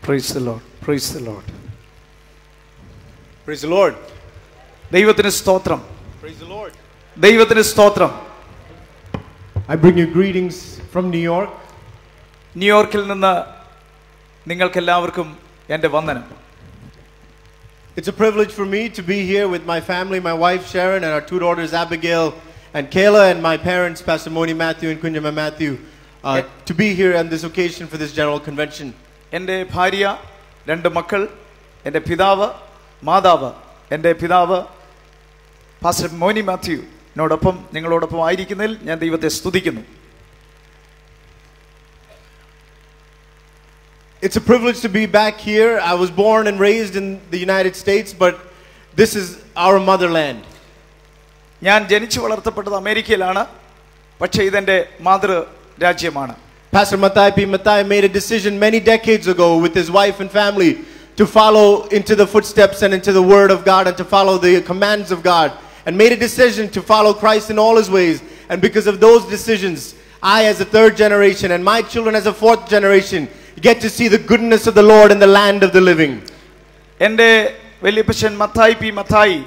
Praise the Lord. Praise the Lord. Praise the Lord. ദൈവത്തിന് സ്തോത്രം. Praise the Lord. ദൈവത്തിന് സ്തോത്രം. I bring you greetings from New York. ന്യൂയോർക്കിൽ നിന്ന് നിങ്ങൾക്കെല്ലാവർക്കും എൻ്റെ വന്ദനം. It's a privilege for me to be here with my family, my wife Sharon and our two daughters Abigail and Kayla, and my parents Pastor Moni Matthew and Kunjama Matthew, to be here on this occasion for this general convention. എൻ്റെ ഭാര്യ, രണ്ട് മക്കൾ, എൻ്റെ പിതാവ്, മാതാവ്, എൻ്റെ പിതാവ് pastor Moni Mathew നോടൊപ്പം നിങ്ങളോടൊപ്പം ആയിരിക്കുന്നതിൽ ഞാൻ ദൈവത്തെ സ്തുതിക്കുന്നു. It's a privilege to be back here. I was born and raised in the United States, but this is our motherland. ഞാൻ ജനിച്ചു വളർത്തപ്പെട്ടത് അമേരിക്കയിലാണ്, പക്ഷേ ഇതെൻ്റെ മാതൃരാജ്യമാണ്. Pastor Mathai P. Mathai made a decision many decades ago with his wife and family to follow into the footsteps and into the Word of God and to follow the commands of God, and made a decision to follow Christ in all His ways. And because of those decisions, I as a third generation and my children as a fourth generation get to see the goodness of the Lord in the land of the living. എൻ്റെ വല്യപ്പച്ചൻ Mathai P Mathai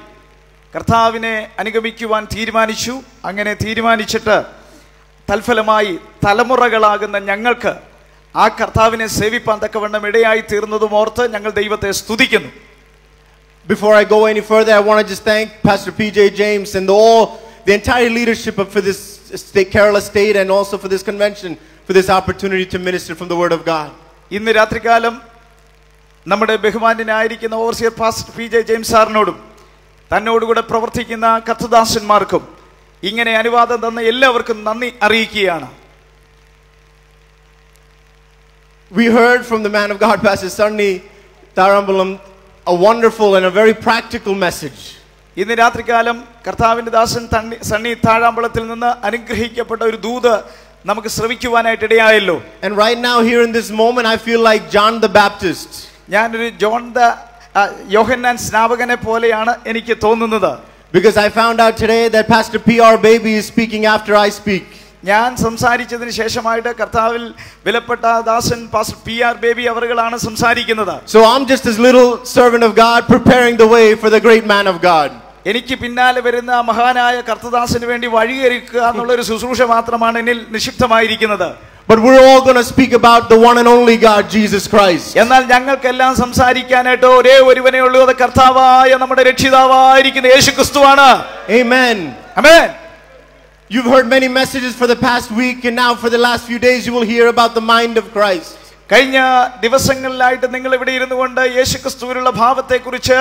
കർത്താവിനെ അനുഗമിക്കുവാൻ തീരുമാനിച്ചു. അങ്ങനെ തീരുമാനിച്ചിട്ട് തൽഫലമായി തലമുറകളാകുന്ന ഞങ്ങൾക്ക് ആ കർത്താവിനെ സേവിപ്പാൻ തക്കവണ്ണം ഇടയായി തീർന്നതും ഓർത്ത് ഞങ്ങൾ ദൈവത്തെ സ്തുതിക്കുന്നു. Before I go any further, I want to just thank Pastor P.J. James and the entire leadership for this Kerala state and also for this convention for this opportunity to minister from the Word of God. ഇന്ന് രാത്രികാലം നമ്മുടെ ബഹുമാന്യനായിരിക്കുന്ന overseer pastor P J James സാറിനോടും തന്നോടുകൂടെ പ്രവർത്തിക്കുന്ന കർത്തദാസന്മാർക്കും ഇങ്ങനെ അനുവാദം തന്ന എല്ലാവർക്കും നന്ദി അറിയിക്കുകയാണ്. We heard from the man of God, Pastor Sunny Tarambalam, a wonderful and a very practical message. ഇന്ന് രാത്രികാലം കർത്താവിന്റെ ദാസൻ സണ്ണി താഴാമ്പളത്തിൽ നിന്ന് അനുഗ്രഹിക്കപ്പെട്ട ഒരു ദൂത് നമുക്ക് ശ്രവിക്കുവാനായിട്ട് ഇടയായല്ലോ. And right now here in this moment I feel like John the Baptist. ഞാനൊരു യോഹന്നാൻ സ്നാപകനെ പോലെയാണ് എനിക്ക് തോന്നുന്നത്. Because I found out today that Pastor P.R. Baby is speaking after I speak. ഞാൻ സംസാരിച്ചതിന് ശേഷമായിട്ട് കർത്താവിൽ വിലപ്പെട്ട ദാസൻ പാസ്റ്റർ പി.ആർ. ബേബി അവറുകളാണ് സംസാരിക്കുന്നത്. So I'm just this little servant of God preparing the way for the great man of God. എനിക്ക് പിന്നാലെ വരുന്ന മഹാനായ കർത്തദാസന് വേണ്ടി വഴിയൊരുക്കുക എന്നുള്ള ഒരു ശുശ്രൂഷ മാത്രമാണ് എന്നിൽ നിക്ഷിപ്തമായിരിക്കുന്നത്. But we're all going to speak about the one and only God, Jesus Christ. എന്നാൽ ഞങ്ങൾക്കെല്ലാം സംസാരിക്കാനായിട്ട് ഒരേ ഒരുവനേ ഉള്ളൂ, അത് കർത്താവായ നമ്മുടെ രക്ഷിതാവായിരിക്കുന്ന യേശുക്രിസ്തുവാണ്. Amen. Amen. You've heard many messages for the past week, and now for the last few days you will hear about the mind of Christ. കഴിഞ്ഞ ദിവസങ്ങളിലായിട്ട് നിങ്ങൾ ഇവിടെ ഇരുന്നു കൊണ്ട് യേശുക്രിസ്തുവിനുള്ള ഭാവത്തെക്കുറിച്ച്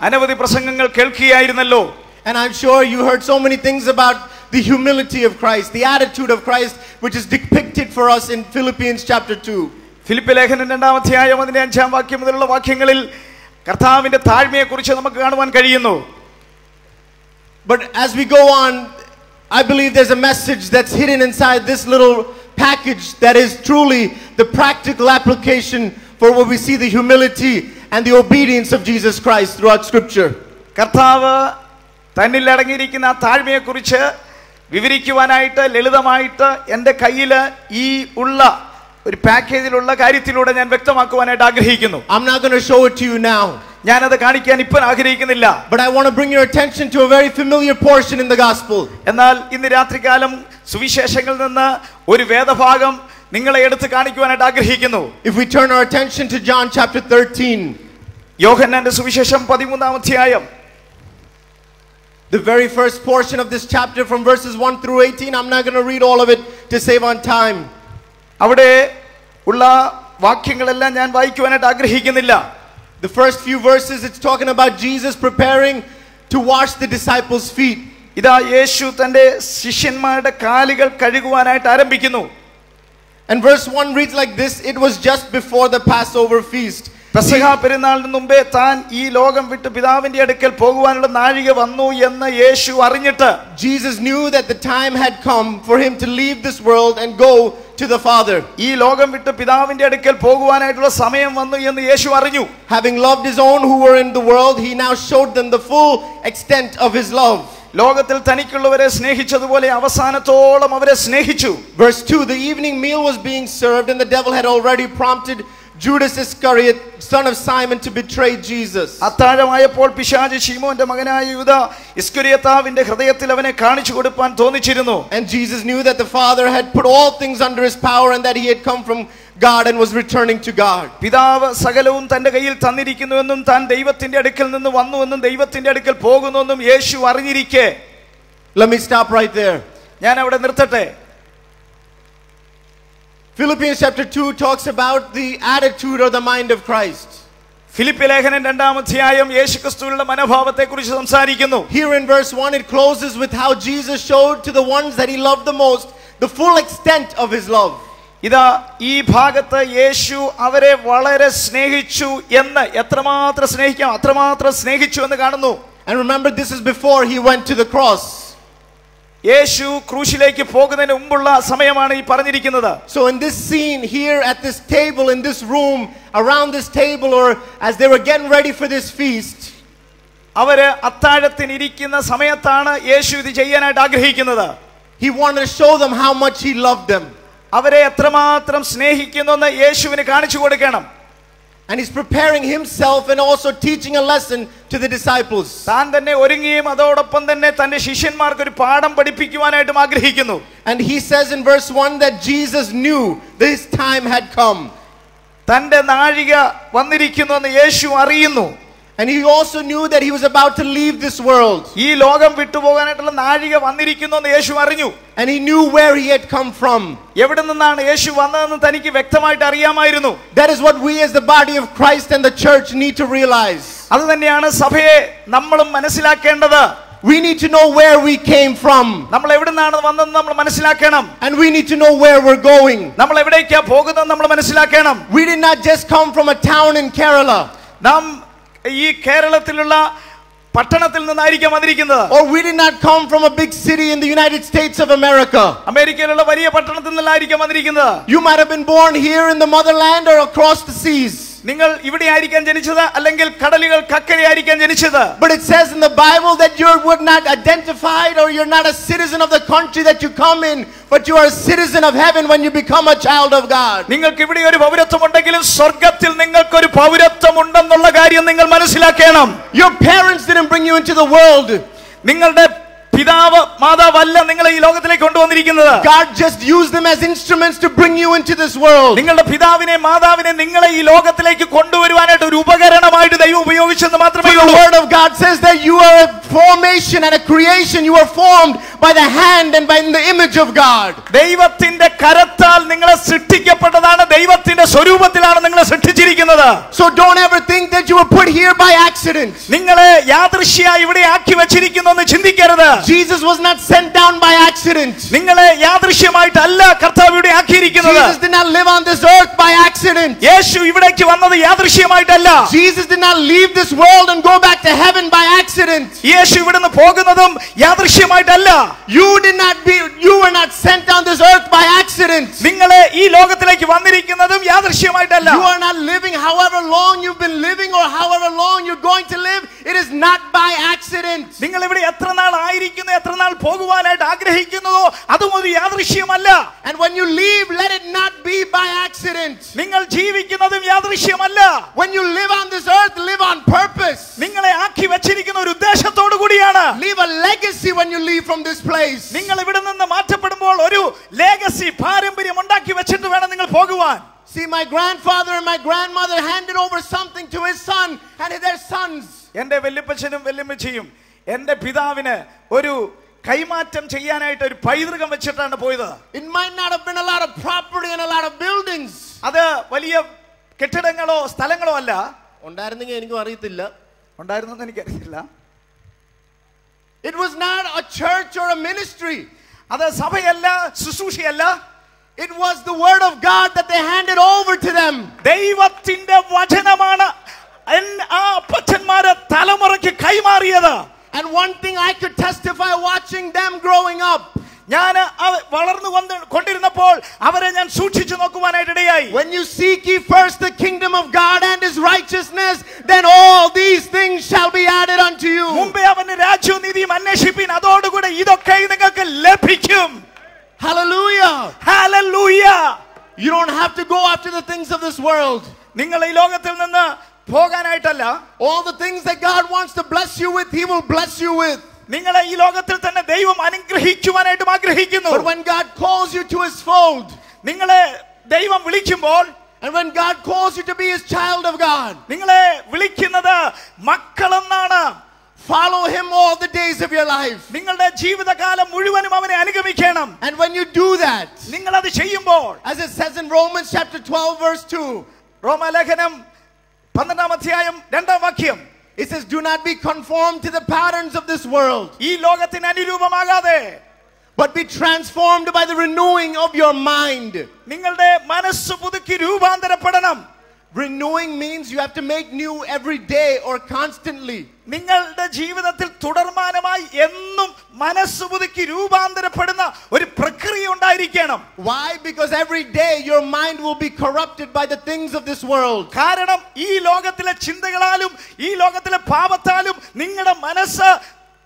അനവധി പ്രസംഗങ്ങൾ കേൾക്കുകയായിരുന്നല്ലോ. And I'm sure you heard so many things about the humility of Christ, the attitude of Christ, which is depicted for us in Philippians chapter 2. Philip ലേഖനം 2-ാം അധ്യായം 5-ാം വാക്യം മുതലുള്ള വാക്യങ്ങളിൽ കർത്താവിന്റെ താഴ്മയെക്കുറിച്ച് നമുക്ക് കാണുവാൻ കഴിയുന്നു. But as we go on, I believe there's a message that's hidden inside this little package that is truly the practical application for what we see the humility and the obedience of Jesus Christ throughout Scripture. കർത്താവ് തന്നിൽ അടങ്ങിയിരിക്കുന്ന ആ താഴ്മയെക്കുറിച്ച് വിവരിക്കുവാനായിട്ട് ലളിതമായിട്ട് എൻ്റെ കയ്യിൽ ഈ ഉള്ള ഒരു പാക്കേജിലുള്ള കാര്യത്തിലൂടെ ഞാൻ വ്യക്തമാക്കുവാനായിട്ട് ആഗ്രഹിക്കുന്നു. I'm not going to show it to you now. ഞാനത് കാണിക്കാൻ ഇപ്പോൾ ആഗ്രഹിക്കുന്നില്ല. But I want to bring your attention to a very familiar portion in the gospel. എന്നാൽ ഇന്ന് രാത്രികാലം സുവിശേഷങ്ങളിൽ നിന്ന് ഒരു വേദഭാഗം നിങ്ങളെ എടുത്ത് കാണിക്കുവാനായിട്ട് ആഗ്രഹിക്കുന്നു. If we turn our attention to John chapter 13, യോഹന്നാന്റെ സുവിശേഷം 13-ാം അധ്യായം, the very first portion of this chapter from verses 1 through 18, I'm not going to read all of it to save on time. അവിടെ ഉള്ള വാക്യങ്ങളെല്ലാം ഞാൻ വായിക്കുവാനായിട്ട് ആഗ്രഹിക്കുന്നില്ല. The first few verses, it's talking about Jesus preparing to wash the disciples' feet. ഇതാ യേശു തന്റെ ശിഷ്യന്മാരുടെ കാലുകൾ കഴുകുവാനായിട്ട് ആരംഭിക്കുന്നു. And verse 1 reads like this: it was just before the Passover feast. പെസഹ പെരുന്നാളിന് മുമ്പേ താൻ ഈ ലോകം വിട്ട് പിതാവിന്റെ അടുക്കൽ പോകുവാനുള്ള നാഴിക വന്നു എന്ന് യേശു അറിഞ്ഞിട്ട്, Jesus knew that the time had come for him to leave this world and go to the Father. ഈ ലോകം വിട്ട് പിതാവിന്റെ അടുക്കൽ പോകുവാനായിട്ടുള്ള സമയം വന്നു എന്ന് യേശു അറിഞ്ഞു. Having loved his own who were in the world, he now showed them the full extent of his love. ലോകത്തിൽ തനിക്കുള്ളവരെ സ്നേഹിച്ചതുപോലെ അവസാനത്തോളം അവരെ സ്നേഹിച്ചു. Verse 2, the evening meal was being served and the devil had already prompted Judas Iscariot, son of Simon, to betray Jesus. അത്താഴമായപ്പോൾ പിശാച് ശീമോന്റെ മകനായ യൂദാ ഇസ്കരിയോത്താവിന്റെ ഹൃദയത്തിൽ അവനെ കാണിച്ചു കൊടുപ്പാൻ തോന്നിച്ചിരുന്നു. And Jesus knew that the Father had put all things under his power and that he had come from God and was returning to God. പിതാവ് സകലവും തന്റെ കയ്യിൽ തന്നിരിക്കുന്നുവെന്നും താൻ ദൈവത്തിന്റെ അടുക്കൽ നിന്ന് വന്നുവെന്നും ദൈവത്തിന്റെ അടുക്കൽ പോകുന്നുവെന്നും യേശു അറിഞ്ഞിരിക്കെ. Let me stop right there. ഞാൻ അവിടെ നിർത്തട്ടെ. Philippians chapter 2 talks about the attitude or the mind of Christ. Philippi ലേഖനം 2-ാം അധ്യായം യേശുക്രിസ്തുവിന്റെ മനോഭാവത്തെക്കുറിച്ച് സംസാരിക്കുന്നു. Here in verse 1 it closes with how Jesus showed to the ones that he loved the most the full extent of his love. ഇതാ ഈ ഭാഗത്ത് യേശു അവരെ വളരെ സ്നേഹിച്ചു എന്ന്, എത്രമാത്രം സ്നേഹിക്കാം അത്രമാത്രം സ്നേഹിച്ചു എന്ന് കാണുന്നു. And remember, this is before he went to the cross. യേശു ക്രൂശിലേക്ക് പോകുന്നതിന് മുമ്പുള്ള സമയമാണ് ഈ പറഞ്ഞിരിക്കുന്നത്. So in this scene here at this table, in this room, around this table, or as they were getting ready for this feast, അവര് അത്താഴത്തിന് ഇരിക്കുന്ന സമയത്താണ് യേശു ഇത് ചെയ്യാനായിട്ട് ആഗ്രഹിക്കുന്നത്. he wanted to show them how much he loved them. അവരെ എത്രമാത്രം സ്നേഹിക്കുന്നുവെന്ന് യേശുവിന് കാണിച്ചു കൊടുക്കണം. And he's preparing himself and also teaching a lesson to the disciples. താൻ തന്നെ ഒരുങ്ങിയും അതോടൊപ്പം തന്നെ തന്റെ ശിഷ്യന്മാർക്ക് ഒരു പാഠം പഠിപ്പിക്കുവാനായിട്ടും ആഗ്രഹിക്കുന്നു. And he says in verse 1 that Jesus knew this time had come. തന്റെ നാഴിക വന്നിരിക്കുന്നുവെന്ന് യേശു അറിയുന്നു. And he also knew that he was about to leave this world. ഈ ലോകം വിട്ടുപോകാനായിട്ടുള്ള നാഴിക വന്നിരിക്കുന്നുവെന്ന് യേശു അറിഞ്ഞു. And he knew where he had come from. എവിടെ നിന്നാണ് യേശു വന്നതെന്ന് തനിക്ക് വ്യക്തമായിട്ട് അറിയാമായിരുന്നു. That is what we as the body of Christ and the church need to realize. അത് തന്നെയാണ് സഭയെ നമ്മളും മനസ്സിലാക്കേണ്ടത്. We need to know where we came from. നമ്മൾ എവിടുന്നാണ് വന്നതെന്ന് നമ്മൾ മനസ്സിലാക്കണം. And we need to know where we're going. നമ്മൾ എവിടേക്കാ പോകുന്നതെന്ന് നമ്മൾ മനസ്സിലാക്കണം. We did not just come from a town in Kerala. നാം ഈ കേരളത്തിലുള്ള പട്ടണത്തിൽ നിന്നായിരിക്കാം വന്നിരിക്കുന്നത്. Or we did not come from a big city in the United States of America. അമേരിക്കയിലുള്ള വലിയ പട്ടണത്തിൽ നിന്നായിരിക്കാം വന്നിരിക്കുന്നത്. You might have been born here in the motherland or across the seas. നിങ്ങൾ ഇവിടെ ആയിരിക്കാം ജനിച്ചത്, അല്ലെങ്കിൽ കടലുകൾക്കക്കരെ ആയിരിക്കാം ജനിച്ചത്. But it says in the Bible that you were not identified, or you're not a citizen of the country that you come in, but you are a citizen of heaven when you become a child of God. നിങ്ങൾക്ക് ഇവിടെ ഒരു പൗരത്വം ഉണ്ടെങ്കിലും സ്വർഗ്ഗത്തിൽ നിങ്ങൾക്ക് ഒരു പൗരത്വം ഉണ്ടെന്നുള്ള കാര്യം നിങ്ങൾ മനസ്സിലാക്കണം. Your parents didn't bring you into the world. നിങ്ങളുടെ പിതാവ് മാതാവല്ല നിങ്ങളെ ഈ ലോകത്തിലേക്ക് കൊണ്ടുവന്നിരിക്കുന്നത്. God just used them as instruments to bring you into this world. നിങ്ങളുടെ പിതാവിനെ മാതാവിനെ നിങ്ങളെ ഈ ലോകത്തിലേക്ക് കൊണ്ടുവരുവാനായിട്ട് ഒരു ഉപകരണമായിട്ട് ദൈവം ഉപയോഗിച്ചെന്ന് മാത്രമേ The ഉള്ളൂ. word of God says that you are a formation and a creation. You are formed by the hand and by the image of God. ദൈവത്തിന്റെ കരത്താൽ നിങ്ങളെ സൃഷ്ടിക്കപ്പെട്ടതാണ്. ദൈവത്തിന്റെ സ്വരൂപത്തിലാണ് നിങ്ങളെ സൃഷ്ടിച്ചിരിക്കുന്നത്. So don't ever think that you were put here by accident. നിങ്ങളെ യാദൃശ്ചിയായി ഇവിടെ ആക്കി വെച്ചിരിക്കുന്നെന്ന് ചിന്തിക്കരുത്. Jesus was not sent down by accident. നിങ്ങളെ യാദൃശ്യമായിട്ടല്ല കർത്താവ് ഇവിടെ ആക്കിയിരിക്കുന്നത്. Jesus did not live on this earth by accident. യേശു ഇവിടേക്ക് വന്നത് യാദൃശ്യമായിട്ടല്ല. Jesus did not leave this world and go back to heaven by accident. യേശു ഇവിടുന്ന് പോകുന്നതും യാദൃശ്യമായിട്ടല്ല. You were not sent on this earth by accident. നിങ്ങളെ ഈ ലോകത്തിലേക്ക് വന്നിരിക്കുന്നതും യാദൃശ്യമായിട്ടല്ല. You are not living however long you've been living or however long you're going to live. It is not by accident. നിങ്ങൾ ഇവിടെ എത്ര നാൾ ആയിരിക്കുന്നു, എത്ര നാൾ പോകുവാനായിട്ട് ആഗ്രഹിക്കുന്നതോ അതും ഒരു യാദൃശ്യമല്ല. And when you leave, let it not be by accident. നിങ്ങൾ ജീവിക്കുന്നതും യാദൃശ്യമല്ല. When you live on this earth, live on purpose. നിങ്ങളെ ആക്കി വെച്ചിരിക്കുന്ന ഒരു ഉദ്ദേശത്തോടു കൂടിയാണ്. Leave a legacy when you leave from this place. നിങ്ങൾ ഇവിടെ നിന്ന് മാറ്റപ്പെടുമ്പോൾ ഒരു ലെഗസി പാരമ്പര്യം ഉണ്ടാക്കി വെച്ചിട്ട് വേണം നിങ്ങൾ പോകുവാൻ. See, my grandfather and my grandmother handed over something to his son and their sons. എന്റെ വല്യപ്പച്ചനും വല്യമ്മച്ചിയും എന്റെ പിതാവിന് ഒരു കൈമാറ്റം ചെയ്യാനായിട്ട് ഒരു പൈതൃകം വെച്ചിട്ടാണ് പോയത്. It might not have been a lot of property and a lot of buildings. അത് വലിയ കെട്ടിടങ്ങളോ സ്ഥലങ്ങളോ അല്ല. ഉണ്ടായിരുന്നെങ്കിൽ എനിക്കും അറിയത്തില്ല. ഉണ്ടായിരുന്നെന്ന് എനിക്കറിയില്ല. It was not a church or a ministry. അത് സഭയല്ല, ശുശ്രൂഷയല്ല. It was the word of God that they handed over to them. ദൈവത്തിന്റെ വചനമാണ് ആ അപ്പച്ചന്മാരെ തലമുറയ്ക്ക് കൈമാറിയത്. And one thing I could testify watching them growing up. ഞാൻ വളർന്നു കൊണ്ടിരുന്നപ്പോൾ അവരെ ഞാൻ സൂക്ഷിച്ചു നോക്കുവാനായിട്ട് ഇടയായി. When you seek ye first the kingdom of God and his righteousness, then all these things shall be added unto you. മുമ്പേ അവന്റെ രാജ്യവും നീതിയും അന്വേഷിപ്പിൻ, അതോടുകൂടെ ഇതൊക്കെ നിങ്ങൾക്ക് ലഭിക്കും. Hallelujah. Hallelujah. You don't have to go after the things of this world. നിങ്ങൾ ഈ ലോകത്തിൽ നിന്ന് പോകാനായിട്ടല്ല. All the things that God wants to bless you with, He will bless you with. നിങ്ങളെ ഈ ലോകത്തിൽ തന്നെ ദൈവം അനുഗ്രഹിക്കുവാനായിട്ടും ആഗ്രഹിക്കുന്നു. But when God calls you to His fold, നിങ്ങളെ ദൈവം വിളിക്കുമ്പോൾ, and when God calls you to be His child of God, നിങ്ങളെ വിളിക്കുന്നത് മക്കളെന്നാണ്. follow Him all the days of your life. നിങ്ങളുടെ ജീവിതകാലം മുഴുവനും അവനെ അനുഗമിക്കണം. And when you do that, നിങ്ങൾ അത് ചെയ്യുമ്പോൾ, as it says in Romans chapter 12 verse 2, റോമാലേഖനം 12 അധ്യായം 2 വാക്യം, it says, do not be conformed to the patterns of this world, ഈ ലോകത്തിന് അനുരൂപമാകാതെ, but be transformed by the renewing of your mind. നിങ്ങളുടെ മനസ്സ് പുതുക്കി രൂപാന്തരപ്പെടണം. Renewing means you have to make new every day or constantly. നിങ്ങളുടെ ജീവിതത്തിൽ തുടർമാനമായി എന്നും മനസ്സ് പുതുക്കി രൂപാന്തരപ്പെടുന്ന ഒരു പ്രക്രിയ ഉണ്ടായിരിക്കണം. Why? Because every day your mind will be corrupted by the things of this world. കാരണം ഈ ലോകത്തിലെ ചിന്തകളാലും ഈ ലോകത്തിലെ പാപത്താലും നിങ്ങളുടെ മനസ്സ്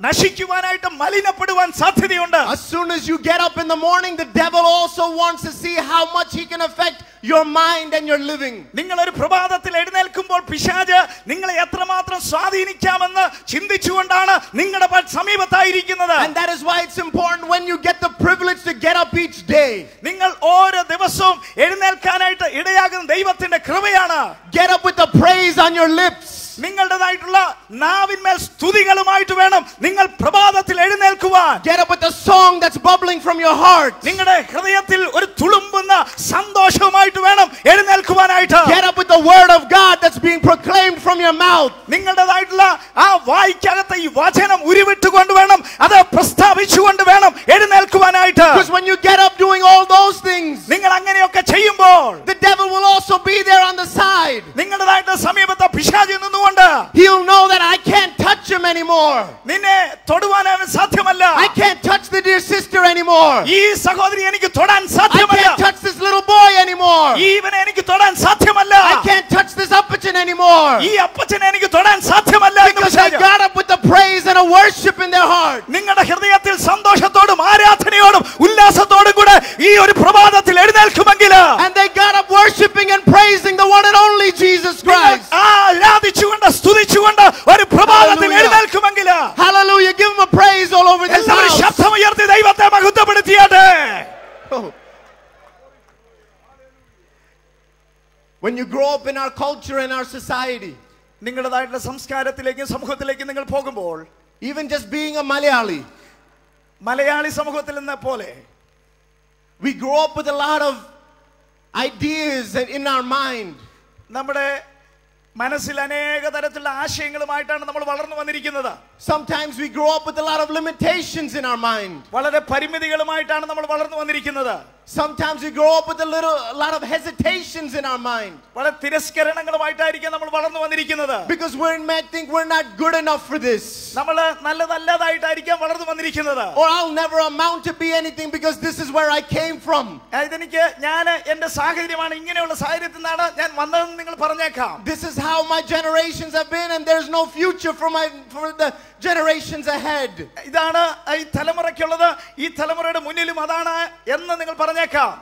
നശിക്കുവാനായിട്ട് മലിനപ്പെടുവാൻ സാധ്യതയുണ്ട്. As soon as you get up in the morning, the devil also wants to see how much he can affect your mind and your living. നിങ്ങൾ ഒരു പ്രഭാതത്തിൽ എഴുന്നേൽക്കുമ്പോൾ പിശാച് നിങ്ങളെ എത്രമാത്രം സ്വാധീനിക്കാമെന്ന് ചിന്തിച്ചുകൊണ്ടാണ് നിങ്ങളുടെ സമീപത്തായിരിക്കുന്നത്. And that is why it's important when you get the privilege to get up each day. നിങ്ങൾ ഓരോ ദിവസവും എഴുന്നേൽക്കാനായിട്ട് ഇടയാകുന്ന ദൈവത്തിന്റെ കൃപയാണ്. Get up with the praise on your lips. നിങ്ങളുടേതായിട്ടുള്ള നാവിന്മേൽ സ്തുതികളുമായിട്ട് വേണം നിങ്ങൾ പ്രഭാതത്തിൽ എഴുന്നേൽക്കുവാൻ. Get up with a song that's bubbling from your heart. നിങ്ങളുടെ ഹൃദയത്തിൽ ഒരു തുളുമ്പുന്ന സന്തോഷവുമായിട്ട് വേണം എഴുന്നേൽക്കുവാനായിട്ട്. Get up with the word of God that's being proclaimed from your mouth. നിങ്ങളുടേതായിട്ടുള്ള ആ വായ്ക്കകത്ത് ഈ വചനം ഉരുവിട്ടുകൊണ്ട് വേണം അത് പ്രസ്താവിച്ചുകൊണ്ട് വേണം എഴുന്നേൽക്കുവാനായിട്ട്. Because when you get up doing all those things, നിങ്ങൾ അങ്ങനെയൊക്കെ ചെയ്യുമ്പോൾ the devil will also be there on the side. നിങ്ങളുടേതായിട്ട് സമീപത്ത് പിശാച് നിന്നുകൊണ്ട് he'll know that I can't touch him anymore. നിന്നെ തൊടുവാൻ സാധ്യമല്ല. I can't touch the dear sister anymore. ഈ സഹോദരി എനിക്ക് തൊടാൻ I സാധ്യമല്ല. can't touch this little boy anymore. ഇവനെ എനിക്ക് തൊടാൻ സാധ്യമല്ല. I can't touch this appachan anymore. ഈ അപ്പച്ചനെ എനിക്ക് തൊടാൻ സാധ്യമല്ല. Because they got up with the praise and a worship in their heart. നിങ്ങളുടെ ഹൃദയത്തിൽ സന്തോഷത്തോടും ആരാധനയോടും ഉല്ലാസത്തോടും കൂടെ ഈ ഒരു പ്രഭാതത്തിൽ എഴുന്നേൽക്കുമെങ്കിൽ, And they got up worshiping and praising the one and only Jesus Christ. ആരാധിച്ചുകൊണ്ട് സ്തുതിച്ചുകൊണ്ട് ഒരു പ്രഭാതത്തിൽ എഴുന്നേൽക്കുമെങ്കിൽ, Hallelujah. Give him a praise all over this എല്ലാവരും house. ശബ്ദമുയർത്തി ദൈവത്തെ മഹത്വപ്പെടുത്തിയാട്ടെ. Oh. When you grow up in our culture and our society, നിങ്ങളുടേതായിട്ടുള്ള സംസ്കാരത്തിലേക്കും സമൂഹത്തിലേക്കും നിങ്ങൾ പോകുമ്പോൾ, even just being a Malayali, Malayali സമൂഹത്തിൽ നിന്ന പോലെ we grow up with a lot of ideas in our mind. നമ്മുടെ മനസ്സിൽ അനേക തരത്തിലുള്ള ആശയങ്ങളുമായിട്ടാണ് നമ്മൾ വളർന്നു വന്നിരിക്കുന്നത്. Sometimes we grow up with a lot of limitations in our mind. വളരെ പരിമിതികളുമായിട്ടാണ് നമ്മൾ വളർന്നു വന്നിരിക്കുന്നത്. Sometimes we grow up with a lot of hesitations in our mind. വളരെ തിരസ്കരണങ്ങളുമായിട്ടായിരിക്കും നമ്മൾ വളർന്നു വന്നിരിക്കുന്നത്. Because we might think we're not good enough for this. നമ്മൾ നല്ലതല്ലാതായിട്ടായിരിക്കാം വളർന്നു വന്നിരിക്കുന്നത്. Or I'll never amount to be anything because this is where I came from. ഞാൻ എന്റെ സാഹചര്യമാണ്, ഇങ്ങനെയുള്ള സാഹചര്യത്തിൽ നിന്നാണ് ഞാൻ വന്നതെന്ന് നിങ്ങൾ പറഞ്ഞേക്കാം. This is how my generations have been and there's no future for the generations ahead. ഇതാണ് ഈ തലമുറയ്ക്കുള്ളത്, ഈ തലമുറയുടെ മുന്നിലും അതാണ് എന്ന് നിങ്ങൾ പറഞ്ഞേക്കാം.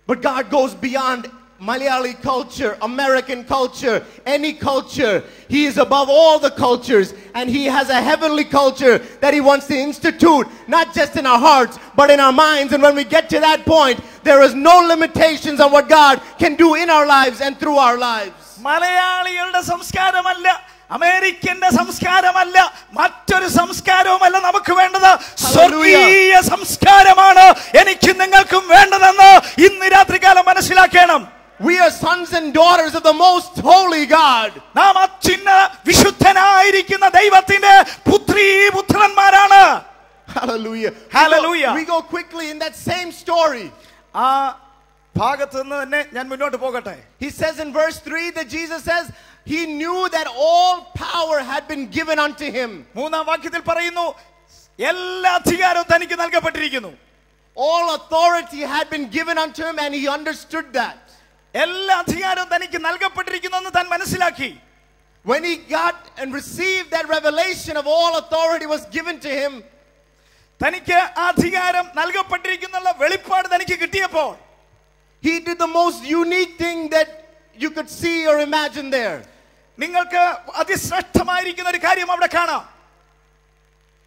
But God goes beyond Malayali culture, American culture, any culture. He is above all the cultures, and He has a heavenly culture that He wants to institute, not just in our hearts, but in our minds. And when we get to that point, there is no limitations on what God can do in our lives and through our lives. മലയാളികളുടെ സംസ്കാരമല്ല, അമേരിക്കന്റെ സംസ്കാരമല്ല, മറ്റൊരു സംസ്കാരവുമല്ല നമുക്ക് വേണ്ടത്. സ്വർഗീയ സംസ്കാരമാണ് എനിക്ക് നിങ്ങൾക്കും വേണ്ടതെന്ന് ഇന്ന് രാത്രികാലം മനസ്സിലാക്കണം. We are sons and daughters of the most holy God. നാം അത്യുന്ന വിശുദ്ധനായിരിക്കുന്ന ദൈവത്തിന്റെ പുത്രീപുത്രന്മാരാണ്. Hallelujah. Hallelujah. We go quickly in that same story. ആ ഭാഗത്ത് നിന്ന് തന്നെ ഞാൻ മുന്നോട്ട് പോകട്ടെ. He says in verse 3 that Jesus says He knew that all power had been given unto Him. മൂന്നാം വാക്യത്തിൽ പറയുന്നു, എല്ലാ അധികാരവും തനിക്ക് നൽകപ്പെട്ടിരിക്കുന്നു. All authority had been given unto Him, and He understood that. എല്ലാ അധികാരവും തനിക്ക് നൽകപ്പെട്ടിരിക്കുന്നു എന്ന് താൻ മനസ്സിലാക്കി. When He got and received that revelation of all authority was given to Him, തനിക്ക് അധികാരം നൽകപ്പെട്ടിരിക്കുന്നുള്ള വെളിപ്പാട് തനിക്ക് കിട്ടിയപ്പോൾ, He did the most unique thing that you could see or imagine there. നിങ്ങൾക്ക് അതിശ്രേഷ്ഠമായിരിക്കുന്ന ഒരു കാര്യം അവിടെ കാണാം.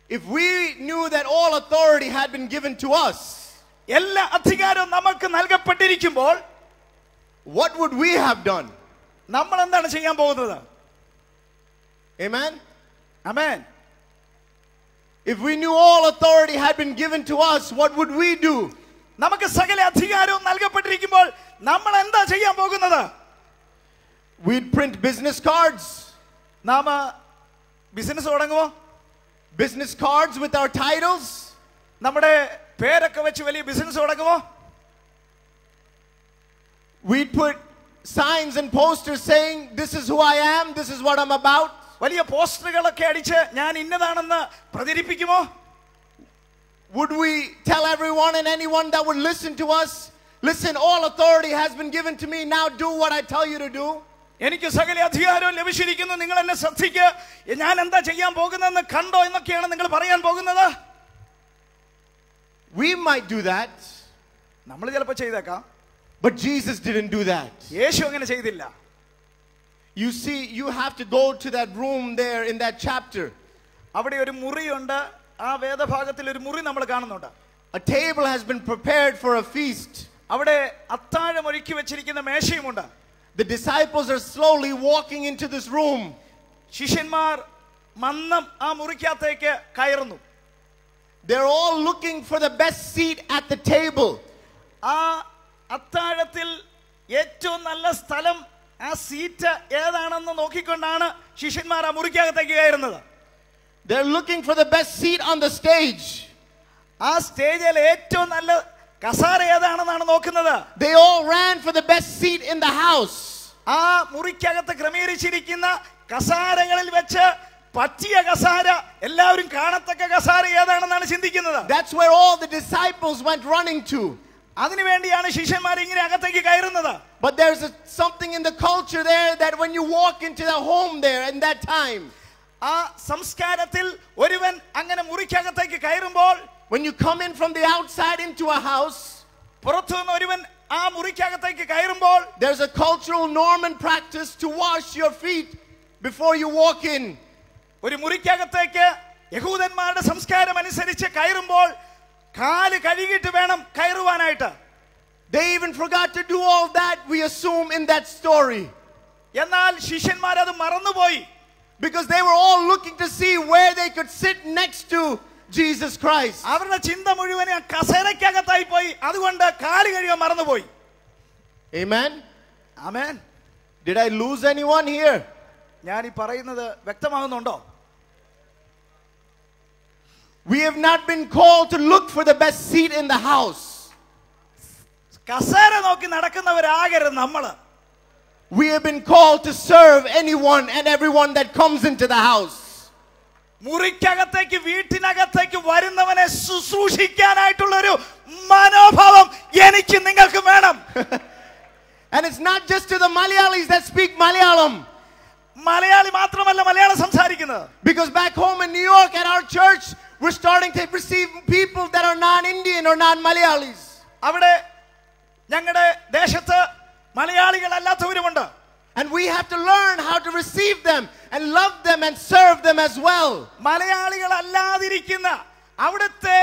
If we knew that all authority had been given to us, എല്ലാ അധികാരവും നമുക്ക് നൽകപ്പെട്ടിരിക്കുമ്പോൾ what would we have done? നമ്മൾ എന്താണ് ചെയ്യാൻ പോകുന്നത്? Amen? Amen. If we knew all authority had been given to us, what would we do? നമുക്ക് സകല അധികാരവും നൽകപ്പെട്ടിരിക്കുമ്പോൾ നമ്മൾ എന്താ ചെയ്യാൻ പോകുന്നത്? We'd print business cards. നാം ബിസിനസ് തുടങ്ങുമോ? Business cards with our titles. നമ്മുടെ പേരൊക്കെ വെച്ച് വലിയ ബിസിനസ് തുടങ്ങുമോ? We'd put signs and posters saying, this is who I am, this is what I'm about. വലിയ പോസ്റ്ററുകളൊക്കെ അടിച്ച് ഞാൻ ഇന്നതാണെന്ന് പ്രചരിപ്പിക്കുമോ? Would we tell everyone and anyone that would listen to us, listen, all authority has been given to me, now do what I tell you to do? എനിക്ക് സകല അധികാരവും ലഭിച്ചിരിക്കുന്നു, നിങ്ങൾ എന്നെ ശ്രദ്ധിക്കുക, ഞാൻ എന്താ ചെയ്യാൻ പോകുന്നതെന്ന് കണ്ടോ എന്നൊക്കെയാണ് നിങ്ങൾ പറയാൻ പോകുന്നത്. We might do that. നമ്മൾ ചിലപ്പോൾ ചെയ്തേക്കാം. But Jesus didn't do that. യേശു അങ്ങനെ ചെയ്തില്ല. You see, you have to go to that room there in that chapter. അവിടെ ഒരു മുറിയുണ്ട്. ആ വേദഭാഗത്തിൽ ഒരു മുറി നമ്മൾ കാണുന്നുണ്ട്. A table has been prepared for a feast. അവിടെ അത്താഴം ഒരുക്കി വെച്ചിരിക്കുന്ന മേശയുമുണ്ട്. The disciples are slowly walking into this room. ശിഷ്യന്മാർ മന്നം ആ മുറിക്കകത്തേക്ക് കയറുന്നു. They're all looking for the best seat at the table. ആ അത്താഴത്തിൽ ഏറ്റവും നല്ല സ്ഥലം, ആ സീറ്റ് ഏതാണെന്ന് നോക്കിക്കൊണ്ടാണ് ശിഷ്യന്മാർ ആ മുറിക്കകത്തേക്ക് കയറുന്നത്. They're looking for the best seat on the stage. ആ സ്റ്റേജിൽ ഏറ്റവും നല്ല കസാര ഏതാണെന്നാണ് നോക്കുന്നത്. They all ran for the best seat in the house. ആ മുറിക്കകത്ത് ക്രമീകരിച്ചിരിക്കുന്ന കസാരകളിൽ വെച്ച് പറ്റിയ കസാര, എല്ലാവരും കാണത്തക്ക കസാര ഏതാണെന്നാണ് ചിന്തിക്കുന്നത്. That's where all the disciples went running to. അതിനുവേണ്ടിയാണ് ശിഷ്യന്മാർ ഇങ്ങനെ അകത്തേക്ക് കയറുന്നത്. But there's something in the culture there that when you walk into the home there in that time, ആ സംസ്കാരത്തിൽ ഒരുവൻ അങ്ങനെ മുറിക്കകത്തേക്ക് കയറുമ്പോൾ, when you come in from the outside into a house, പുറത്തുനിന്ന് ഒരുവൻ ആ മുറിക്കകത്തേക്ക് കയറുമ്പോൾ there's a cultural norm and practice to wash your feet before you walk in. ഒരു മുറിക്കകത്തേക്ക് യഹൂദന്മാരുടെ സംസ്കാരം അനുസരിച്ച് കയറുമ്പോൾ കാല് കഴുകിയിട്ട് വേണം കയറുവാനായിട്ട്. They even forgot to do all that, we assume, in that story. എന്നാൽ ശിഷ്യന്മാർ അത് മറന്നുപോയി. Because they were all looking to see where they could sit next to Jesus Christ. അവരുടെ ചിന്ത മുഴുവൻ കസേരയ്ക്കകത്തായി പോയി. അതുകൊണ്ട് കാല് കഴുകാൻ മറന്നുപോയി. Amen. Amen. Did I lose anyone here? ഞാൻ ഈ പറയുന്നത് വ്യക്തമാകുന്നുണ്ടോ? We have not been called to look for the best seat in the house. കസേര നോക്കി നടക്കുന്നവരാകരുത് നമ്മള്. We have been called to serve anyone and everyone that comes into the house. മുറിക്കകത്തേക്ക് വീട്ടിനകത്തേക്ക് വരുന്നവനെ ശുശ്രൂഷിക്കാനായിട്ടുള്ള ഒരു മനോഭാവം എനിക്ക് നിങ്ങൾക്ക് വേണം. And it's not just to the Malayalis that speak Malayalam. Malayali മാത്രമല്ല മലയാളം സംസാരിക്കുന്നത്. Because back home in New York at our church, we're starting to receive people that are non-Indian or non-Malayalis. അവിടെ ഞങ്ങളുടെ ദേശത്ത് മലയാളികളല്ലാത്തവരുമുണ്ട്. And we have to learn how to receive them and love them and serve them as well. മലയാളികളല്ലാതിരിക്കുന്ന അവിടുത്തെ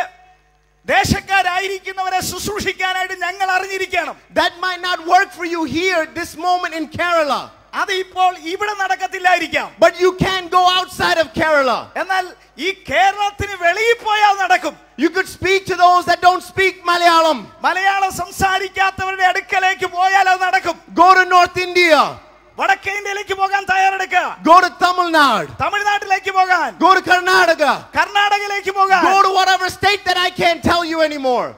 ദേശക്കാരായിരിക്കുന്നവരെ ശുശ്രൂഷിക്കാനായിട്ട് ഞങ്ങൾ അറിഞ്ഞിരിക്കണം. That might not work for you here this moment in Kerala. അത് ഇപ്പോൾ ഇവിടെ നടക്കത്തില്ലായിരിക്കാം. But you can go outside of Kerala. എന്നാൽ ഈ കേരളത്തിന് വെളിയിൽ പോയാൽ നടക്കും. You could speak to those that don't speak Malayalam. Malayalam സംസാരിക്കാത്തവരുടെ അടുക്കലേക്ക് പോയാൽ അത് നടക്കും. Go to North India. വടക്കേ ഇന്ത്യയിലേക്ക് പോകാൻ തയ്യാറെടുക്കുക. Go to Tamil Nadu. തമിഴ്നാട്ടിലേക്ക് പോകാൻ. Go to Karnataka. കർണാടകയിലേക്ക് പോകാൻ. Go to whatever state that I can't tell you anymore.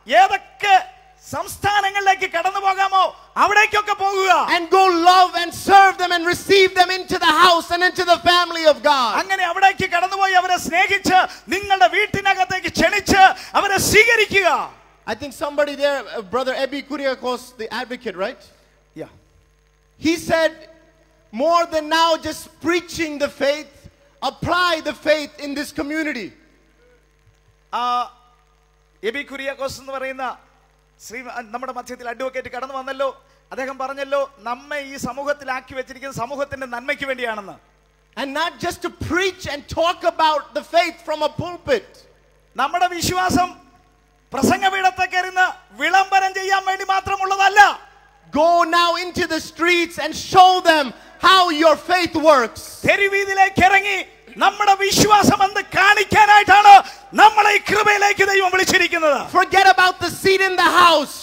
ഏതൊക്കെ സംസ്ഥാനങ്ങളിലേക്ക് കടന്നു പോകാമോ അവിടേക്കൊക്കെ പോകുക. And go love and serve them and receive them into the house and into the family of God. അങ്ങനെ അവിടേക്ക് കടന്നുപോയി അവരെ സ്നേഹിച്ച് നിങ്ങളുടെ വീട്ടിനകത്തേക്ക് ക്ഷണിച്ച് അവരെ സ്വീകരിക്കുക. I think somebody there, Brother Ebi Kuriakos, the advocate, right? Yeah. He said, more than now just preaching the faith, apply the faith in this community. Abi Kuriakose എന്ന് പറയുന്ന നമ്മുടെ മധ്യത്തിൽ അഡ്വക്കേറ്റ് കടന്നു വന്നല്ലോ. അദ്ദേഹം പറഞ്ഞല്ലോ നമ്മെ ഈ സമൂഹത്തിലാക്കി വെച്ചിരിക്കുന്ന സമൂഹത്തിന്റെ നന്മയ്ക്ക് വേണ്ടിയാണെന്ന്. And not just to preach and talk about the faith from a pulpit. നമ്മുടെ വിശ്വാസം പ്രസംഗപീഠത്തെ കയറുന്ന വിളംബരം ചെയ്യാൻ വേണ്ടി മാത്രമുള്ളതല്ല. Go now into the streets and show them how your faith works. തെരുവീതിയിലേക്ക് ഇറങ്ങി നമ്മുടെ വിശ്വാസം എന്ന് കാണിക്കാനായിട്ടാണ് നമ്മളെ ഈ കൃപയിലേക്ക് ദൈവം വിളിച്ചിരിക്കുന്നത്. Forget about the seat in the house.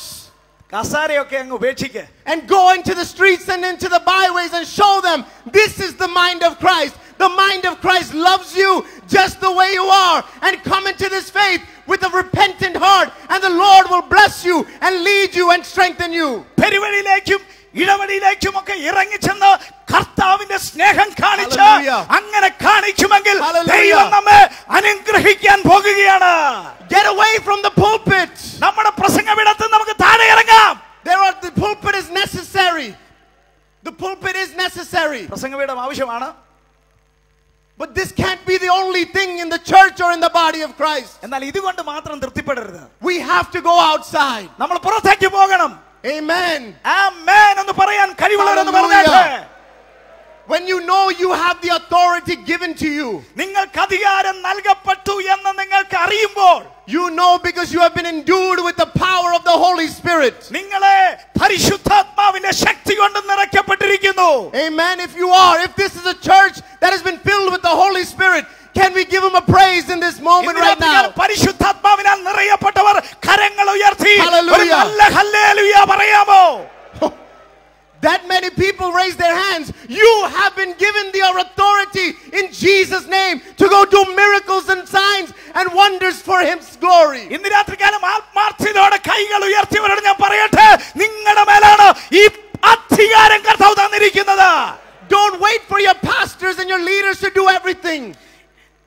കസാരയൊക്കെ അങ്ങ് ഉപേക്ഷിക്കുക. And go into the streets and into the byways and show them this is the mind of Christ. The mind of Christ loves you just the way you are. And come into this faith with a repentant heart, and the Lord will bless you and lead you and strengthen you. പെരുവഴിയിലേക്കും ഇടവഴിയിലേക്കും ഒക്കെ ഇറങ്ങിച്ചെന്ന് കർത്താവിന്റെ സ്നേഹം കാണിച്ച് അങ്ങനെ കാണിക്കുമെങ്കിൽ ദൈവം നമ്മെ അനുഗ്രഹിക്കാൻ പോകുകയാണ്. Get away from the pulpit. നമ്മുടെ പ്രസംഗപീഠത്തിൽ നമുക്ക് താഴെ ഇറങ്ങാം. The pulpit is necessary. The pulpit is necessary. പ്രസംഗപീഠം ആവശ്യമാണ്. But this can't be the only thing in the church or in the body of Christ. എന്നാൽ ഇതുകൊണ്ട് മാത്രം തൃപ്തിപ്പെടരുത്. We have to go outside. നമ്മൾ പുറത്തേക്ക് പോകണം. Amen. Amen എന്ന് പറയാൻ കഴിവുള്ളവരെന്ന് പറഞ്ഞാട്ടെ. When you know you have the authority given to you, നിങ്ങൾക്ക് അധികാരം നൽകപ്പെട്ടു എന്ന് നിങ്ങൾക്ക് അറിയുമ്പോൾ, you know because you have been endued with the power of the Holy Spirit. നിങ്ങളെ പരിശുദ്ധാത്മാവിന്റെ ശക്തി കൊണ്ട് നിറയ്ക്കപ്പെട്ടിരിക്കുന്നു. Amen. If you are, if this is a church that has been filled with the Holy Spirit, can we give him a praise in this moment right now? പരിശുദ്ധാത്മാവിനാൽ നിറയപ്പെട്ടവർ കരങ്ങൾ ഉയർത്തി ഒരു Hallelujah. നല്ല hallelujah പറയാമോ? That many people raise their hands. You have been given the authority in Jesus' name to go do miracles and signs and wonders for His glory. ഇന്ന് രാത്രികാലം ആത്മാർത്ഥതയോടെ കൈകൾ ഉയർത്തിയവരോട് ഞാൻ പറയട്ടെ, നിങ്ങളുടെ മേലാണ് ഈ അധികാരം കർത്താവ് തന്നിരിക്കുന്നത്. Don't wait for your pastors and your leaders to do everything.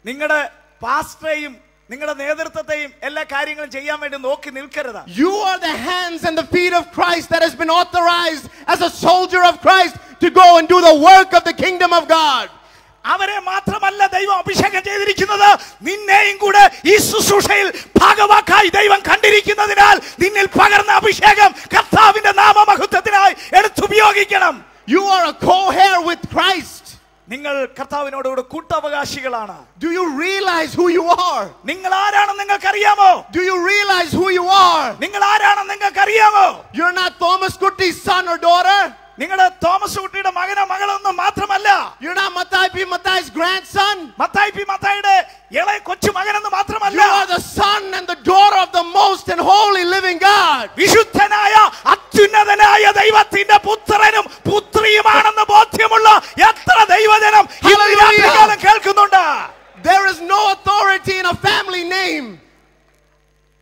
നിങ്ങളുടെ പാസ്റ്ററേയും നിങ്ങളുടെ നേതൃത്വത്തെയും എല്ലാ കാര്യങ്ങളും ചെയ്യാൻ വേണ്ടി നോക്കി നിൽക്കരുത്. You are the hands and the feet of Christ that has been authorized as a soldier of Christ to go and do the work of the kingdom of God. അവരെ മാത്രമല്ല ദൈവം അഭിഷേകം ചെയ്തിരിക്കുന്നത്, നിന്നെയും കൂടെ ഈ ശുശ്രൂഷയിൽ ഭാഗവാക്കായി ദൈവം കണ്ടിരിക്കുന്നതിനാൽ നിന്നിൽ പകർന്ന അഭിഷേകം കർത്താവിന്റെ നാമമഹത്വത്തിനായി എടുത്തുപയോഗിക്കണം. You are a co-heir with Christ. നിങ്ങൾ കർത്താവിനോടുകൂടെ കൂട്ടവകാശികളാണ്. Do you realize who you are? നിങ്ങൾ ആരാണെന്ന് നിങ്ങൾക്കറിയാമോ? Do you realize who you are? നിങ്ങൾ ആരാണെന്ന് നിങ്ങൾക്കറിയാമോ? You're not Thomas Kutti's son or daughter. നിങ്ങളുടെ തോമസ് കുട്ടിയുടെ മകനോ മകളൊന്നും മാത്രമല്ല. You're not Mattai P. Mattai's grandson. Mathai P മത്തായിയുടെ ഇളയ കൊച്ചു മകനെന്ന് മാത്രമല്ല. You are the son and the daughter of the most and holy living God. വിശുദ്ധനായ അത്യുന്നതനായ ദൈവത്തിന്റെ പുത്രനും പുത്രിയുമാണെന്ന് ബോധ്യമുള്ള എത്ര ദൈവജനം ഇന്ന് രാത്രികാലം കേൾക്കുന്നുണ്ട്. There is no authority in a family name.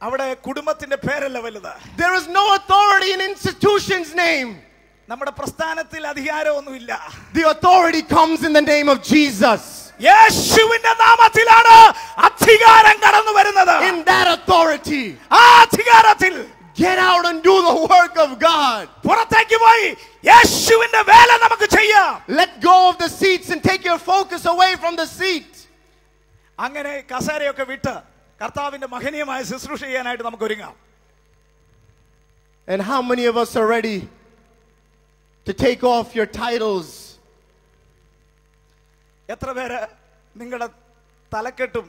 അവിടെ കുടുംബത്തിന്റെ പേരല്ല വലുത്. There is no authority in institution's name. നമ്മുടെ പ്രസ്ഥാനത്തിൽ അധികാരമൊന്നുമില്ല. The authority comes in the name of Jesus. യേശുവിന്റെ നാമത്തിലാണ് അധികാരം കടന്നു വരുന്നത്. In that authority, ആ അധികാരത്തിൽ get out and do the work of God. പുറത്തേക്ക് പോയി യേശുവിന്റെ വേല നമുക്ക് ചെയ്യാം. Let go of the seats and take your focus away from the seat. അങ്ങനെ കസേരയൊക്കെ വിട്ട് കർത്താവിന്റെ മഹനീയമായ ശുശ്രൂഷ ചെയ്യാനായിട്ട് നമുക്ക് ഒരുങ്ങാം. And how many of us are ready to take off your titles? എത്ര പേര് നിങ്ങളുടെ തലക്കെട്ടും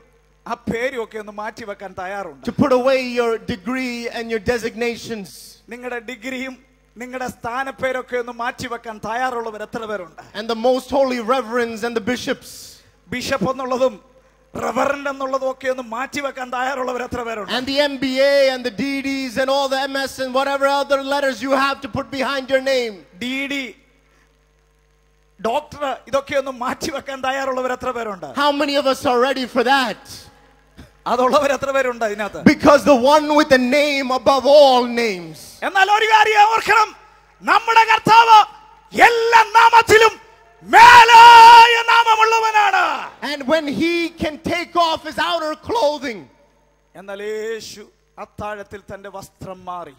ആ പേരും ഒക്കെ ഒന്ന് മാറ്റി വെക്കാൻ തയ്യാറുണ്ട്? To put away your degree and your designations. നിങ്ങളുടെ ഡിഗ്രിയും നിങ്ങളുടെ സ്ഥാനപ്പേരൊക്കെ ഒന്ന് മാറ്റി വെക്കാൻ തയ്യാറുള്ളവർ എത്ര പേരുണ്ട്? And the most holy reverends and the bishops. Bishop എന്നുള്ളതും റവറൻഡ് എന്നുള്ളതും ഒക്കെ ഒന്ന് മാറ്റി വെക്കാൻ തയ്യാറുള്ളവർ എത്ര പേരുണ്ട്? And the MBA and the DDs and all the MS and whatever other letters you have to put behind your name. DD doctor ഇതൊക്കെ ഒന്ന് മാറ്റി വെക്കാൻ തയ്യാറുള്ളവർ എത്ര പേരുണ്ട്? How many of us are ready for that? അതുള്ളവർ എത്ര പേരുണ്ട് ഇതിനകത്ത്? Because the one with the name above all names. എന്നാൽ ഒരു കാര്യം ഓർക്കണം, നമ്മുടെ കർത്താവ് എല്ലാ നാമത്തിലും മേലായ നാമമുള്ളവനാണ്. And when he can take off his outer clothing. എന്നാൽ യേശു അത്താഴത്തിൽ തന്റെ വസ്ത്രം മാറി.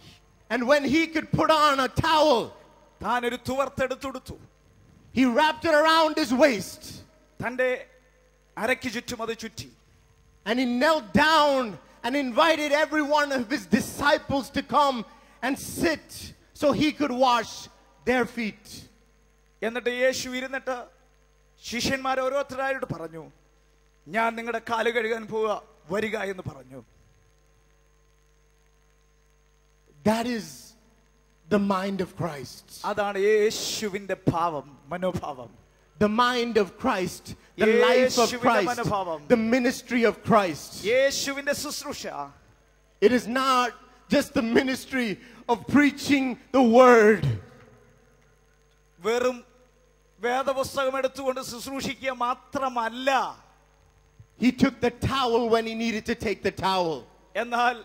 And when he could put on a towel. താൻ ഒരു തുവർത്തെടുത്തുടുത്തു. He wrapped it around his waist. തന്റെ അരയ്ക്ക് ചുറ്റും അത് ചുറ്റി. And he knelt down and invited every one of his disciples to come and sit so he could wash their feet. എന്നിട്ട് യേശു ഇരുന്നിട്ട് ശിഷ്യന്മാർ ഓരോരുത്തരായിട്ട് പറഞ്ഞു, ഞാൻ നിങ്ങളുടെ കാല് കഴുകാൻ പോവുക, വരിക എന്ന് പറഞ്ഞു. That is the mind of Christ. അതാണ് യേശുവിന്റെ ഭാവം, മനോഭാവം. The mind of Christ, the life of Christ, the ministry of Christ. യേശുവിന്റെ ശുശ്രൂഷ. It is not just the ministry of preaching the word. വെറും വേദപുസ്തകം എടുത്തുകൊണ്ട് ശുശ്രൂഷിക്കുക മാത്രമല്ല. He took the towel when he needed to take the towel. എന്നാൽ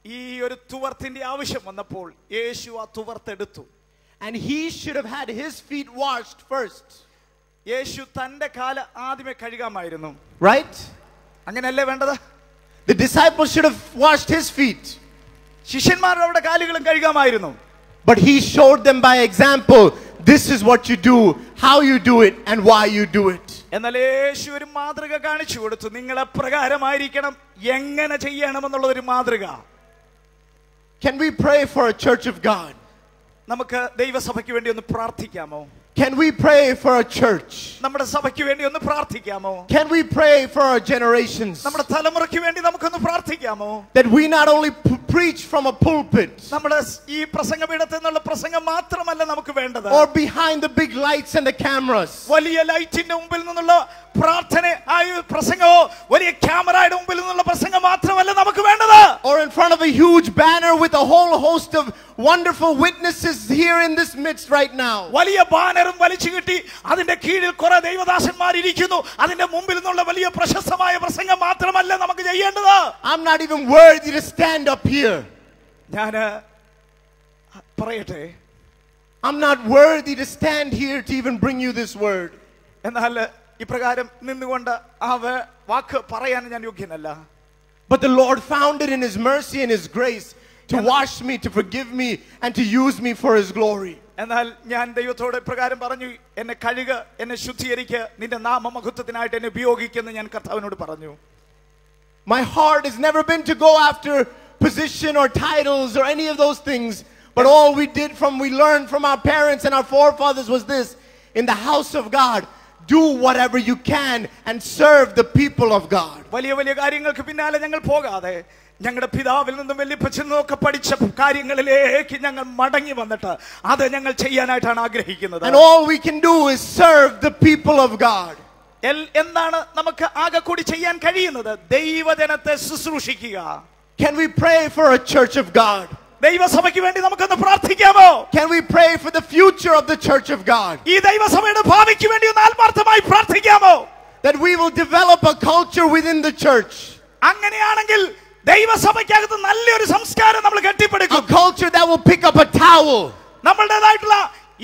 ഈ ഒരു തുവർത്തിന്റെ ആവശ്യം വന്നപ്പോൾ യേശു ആ തുവർത്ത്. And he should have had his feet washed first. യേശു തന്റെ കാല് ആദ്യമേ കഴുകാമായിരുന്നു. Right? അങ്ങനെയല്ലേ വേണ്ടത്? The disciples should have washed his feet. ശിഷ്യന്മാരുടെ അവിടെ കാലുകളും കഴുകാമായിരുന്നു. But he showed them by example, this is what you do, how you do it, and why you do it. എന്നാൽ യേശു ഒരു മാതൃക കാണിച്ചു കൊടുത്തു. നിങ്ങൾ എപ്രകാരമായിരിക്കണം, എങ്ങനെ ചെയ്യണമെന്നുള്ള ഒരു മാതൃക. Can we pray for a church of God? നമുക്ക് ദൈവസഭയ്ക്ക് വേണ്ടി ഒന്ന് പ്രാർത്ഥിക്കാമോ? Can we pray for a church? നമ്മുടെ സഭയ്ക്ക് വേണ്ടി ഒന്ന് പ്രാർത്ഥിക്കാമോ? Can we pray for our generations? നമ്മുടെ തലമുറയ്ക്ക് വേണ്ടി നമുക്കൊന്ന് പ്രാർത്ഥിക്കാമോ? That we not only preach from a pulpit, നമ്മുടെ ഈ പ്രസംഗപീഠത്തിൽ നിന്നുള്ള പ്രസംഗം മാത്രമല്ല നമുക്ക് വേണ്ടത്, or behind the big lights and the cameras, വലിയ ലൈറ്റിന്റെ മുമ്പിൽ നിന്നുള്ള പ്രാർത്ഥന ആയ പ്രസംഗമോ വലിയ ക്യാമറയുടെ മുമ്പിൽ നിന്നുള്ള പ്രസംഗം മാത്രമല്ല നമുക്ക് വേണ്ടത്, or in front of a huge banner with a whole host of wonderful witnesses here in this midst right now. വലിയ ബാനറും വലിച്ചു കിട്ടി അതിന്റെ കീഴിൽ കുറെ ദൈവദാസന്മാർ ഇരിക്കുന്നു, അതിന്റെ മുമ്പിൽ നിന്നുള്ള വലിയ പ്രശസ്തമായ പ്രസംഗം മാത്രമല്ല നമുക്ക് ചെയ്യേണ്ടത്. I'm not even worthy to stand up here. ഞാൻ പറയട്ടെ, I'm not worthy to stand here to even bring you this word. എന്നാൽ ഇപ്രകാരം നിന്നുകൊണ്ട് ആ വാക്ക് പറയാൻ ഞാൻ യോഗ്യനല്ല. But the Lord found it in his mercy and his grace to wash me, to forgive me, and to use me for his glory. എന്നാൽ ഞാൻ ദൈവത്തോട് പ്രകാരം പറഞ്ഞു, എന്നെ കഴുക, എന്നെ ശുദ്ധീകരിക്കുക, നിന്റെ നാമമഹത്വത്തിനായിട്ട് എന്നെ ഉപയോഗിക്കുന്ന ഞാൻ കർത്താവിനോട് പറഞ്ഞു. My heart has never been to go after position or titles or any of those things, but all we learned from our parents and our forefathers was this: in the house of God, do whatever you can and serve the people of God. വലിയ വലിയ കാര്യങ്ങൾക്ക് പിന്നാലെ ഞങ്ങൾ പോകാതെ ഞങ്ങളുടെ പിതാവിൽ നിന്നും വല്യപ്പച്ചൻ നിന്നൊക്കെ പഠിച്ച കാര്യങ്ങളിലേക്ക് ഞങ്ങൾ മടങ്ങി വന്നിട്ട് അത് ഞങ്ങൾ ചെയ്യാനായിട്ടാണ് ആഗ്രഹിക്കുന്നത്. And all we can do is serve the people of God. എന്താണ് നമുക്ക് ആകെ കൂടി ചെയ്യാൻ കഴിയുന്നത്? ദൈവജനത്തെ ശുശ്രൂഷിക്കുക. Can we pray for a church of God? ദൈവസഭയ്ക്ക് വേണ്ടി നമുക്കൊന്ന് പ്രാർത്ഥിക്കാമോ? Can we pray for the future of the church of God? ഈ ദൈവസഭയുടെ ഭാവിക്ക് വേണ്ടി ഒന്ന് ആത്മാർത്ഥമായി പ്രാർത്ഥിക്കാമോ? That we will develop a culture within the church. അങ്ങനെയാണെങ്കിൽ ദൈവസഭയ്ക്കകത്ത് നല്ലൊരു സംസ്കാരം നമ്മൾ കെട്ടിപ്പടുക്കും. A culture that will pick up a towel. നമ്മളുടേതായിട്ടുള്ള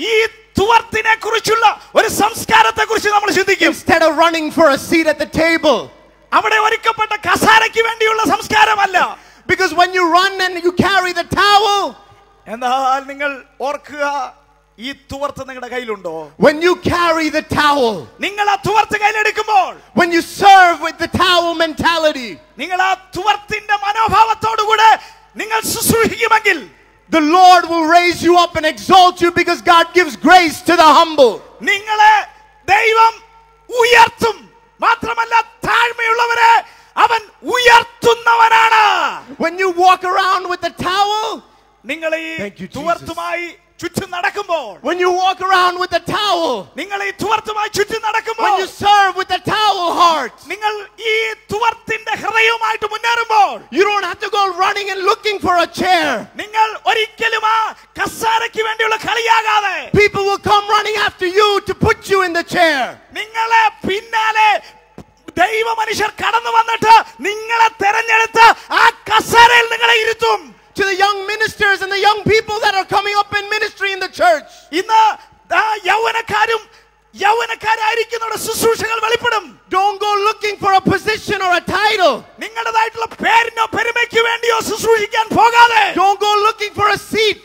ഈ തുവർത്തിനെ കുറിച്ചുള്ള ഒരു സംസ്കാരത്തെ കുറിച്ച് നമ്മൾ ചിന്തിക്കും. Instead of running for a seat at the table. അവിടെ ഒരുക്കപ്പെട്ട കസാരയ്ക്ക് വേണ്ടിയുള്ള സംസ്കാരമല്ല. Because when you run and you carry the towel, എന്നാൽ നിങ്ങൾ ഓർക്കുക, ഈ തുവർത്ത് നിങ്ങളുടെ കയ്യിലുണ്ടോ? When you carry the towel, നിങ്ങൾ ആ തുവർത്ത് കയ്യിലെടുക്കുമ്പോൾ, when you serve with the towel mentality, നിങ്ങൾ ആ തുവർത്തിന്റെ മനോഭാവത്തോടുകൂടെ നിങ്ങൾ ശുശ്രൂഷിക്കുമെങ്കിൽ, the Lord will raise you up and exalt you, because God gives grace to the humble. നിങ്ങളെ ദൈവം ഉയർത്തും. മാത്രമല്ല താഴ്മയുള്ളവരെ അവൻ ഉയർത്തുന്നവനാണ്. When you walk around with the towel, നിങ്ങൾ ഈ തുവർത്തുമായി ചുറ്റും നടക്കുമ്പോൾ, when you walk around with the towel, നിങ്ങൾ ഈ തുവർത്തുമായി ചുറ്റും നടക്കുമ്പോൾ, when you serve with the towel heart, നിങ്ങൾ ഈ തുവർത്തിന്റെ ഹൃദയവുമായിട്ട് മുന്നേറുമ്പോൾ, you don't have to go running and looking for a chair. നിങ്ങൾ ഒരിക്കലും ആ കസാരയ്ക്ക് വേണ്ടിയുള്ള കളിയാകാതെ, People will come running after you to put you in the chair. നിങ്ങളെ പിന്നാലെ ദൈവ മനുഷ്യർ കടന്നു വന്നിട്ട് നിങ്ങളെ തെരഞ്ഞെടുത്ത് ആ കസാരയിൽ നിങ്ങളെ ഇരുത്തും. To the young ministers and the young people that are coming up in ministry in the church. ഇന്ന് യൗവനക്കാരായിരിക്കുന്നവരുടെ ശുശ്രൂഷകൾ വെളിപ്പെടും. Don't go looking for a position or a title. നിങ്ങളുടേതായിട്ടുള്ള പേരിനോ പെരുമയ്ക്ക് വേണ്ടിയോ ശുശ്രൂഷിക്കാൻ പോകാതെ, Don't go looking for a seat.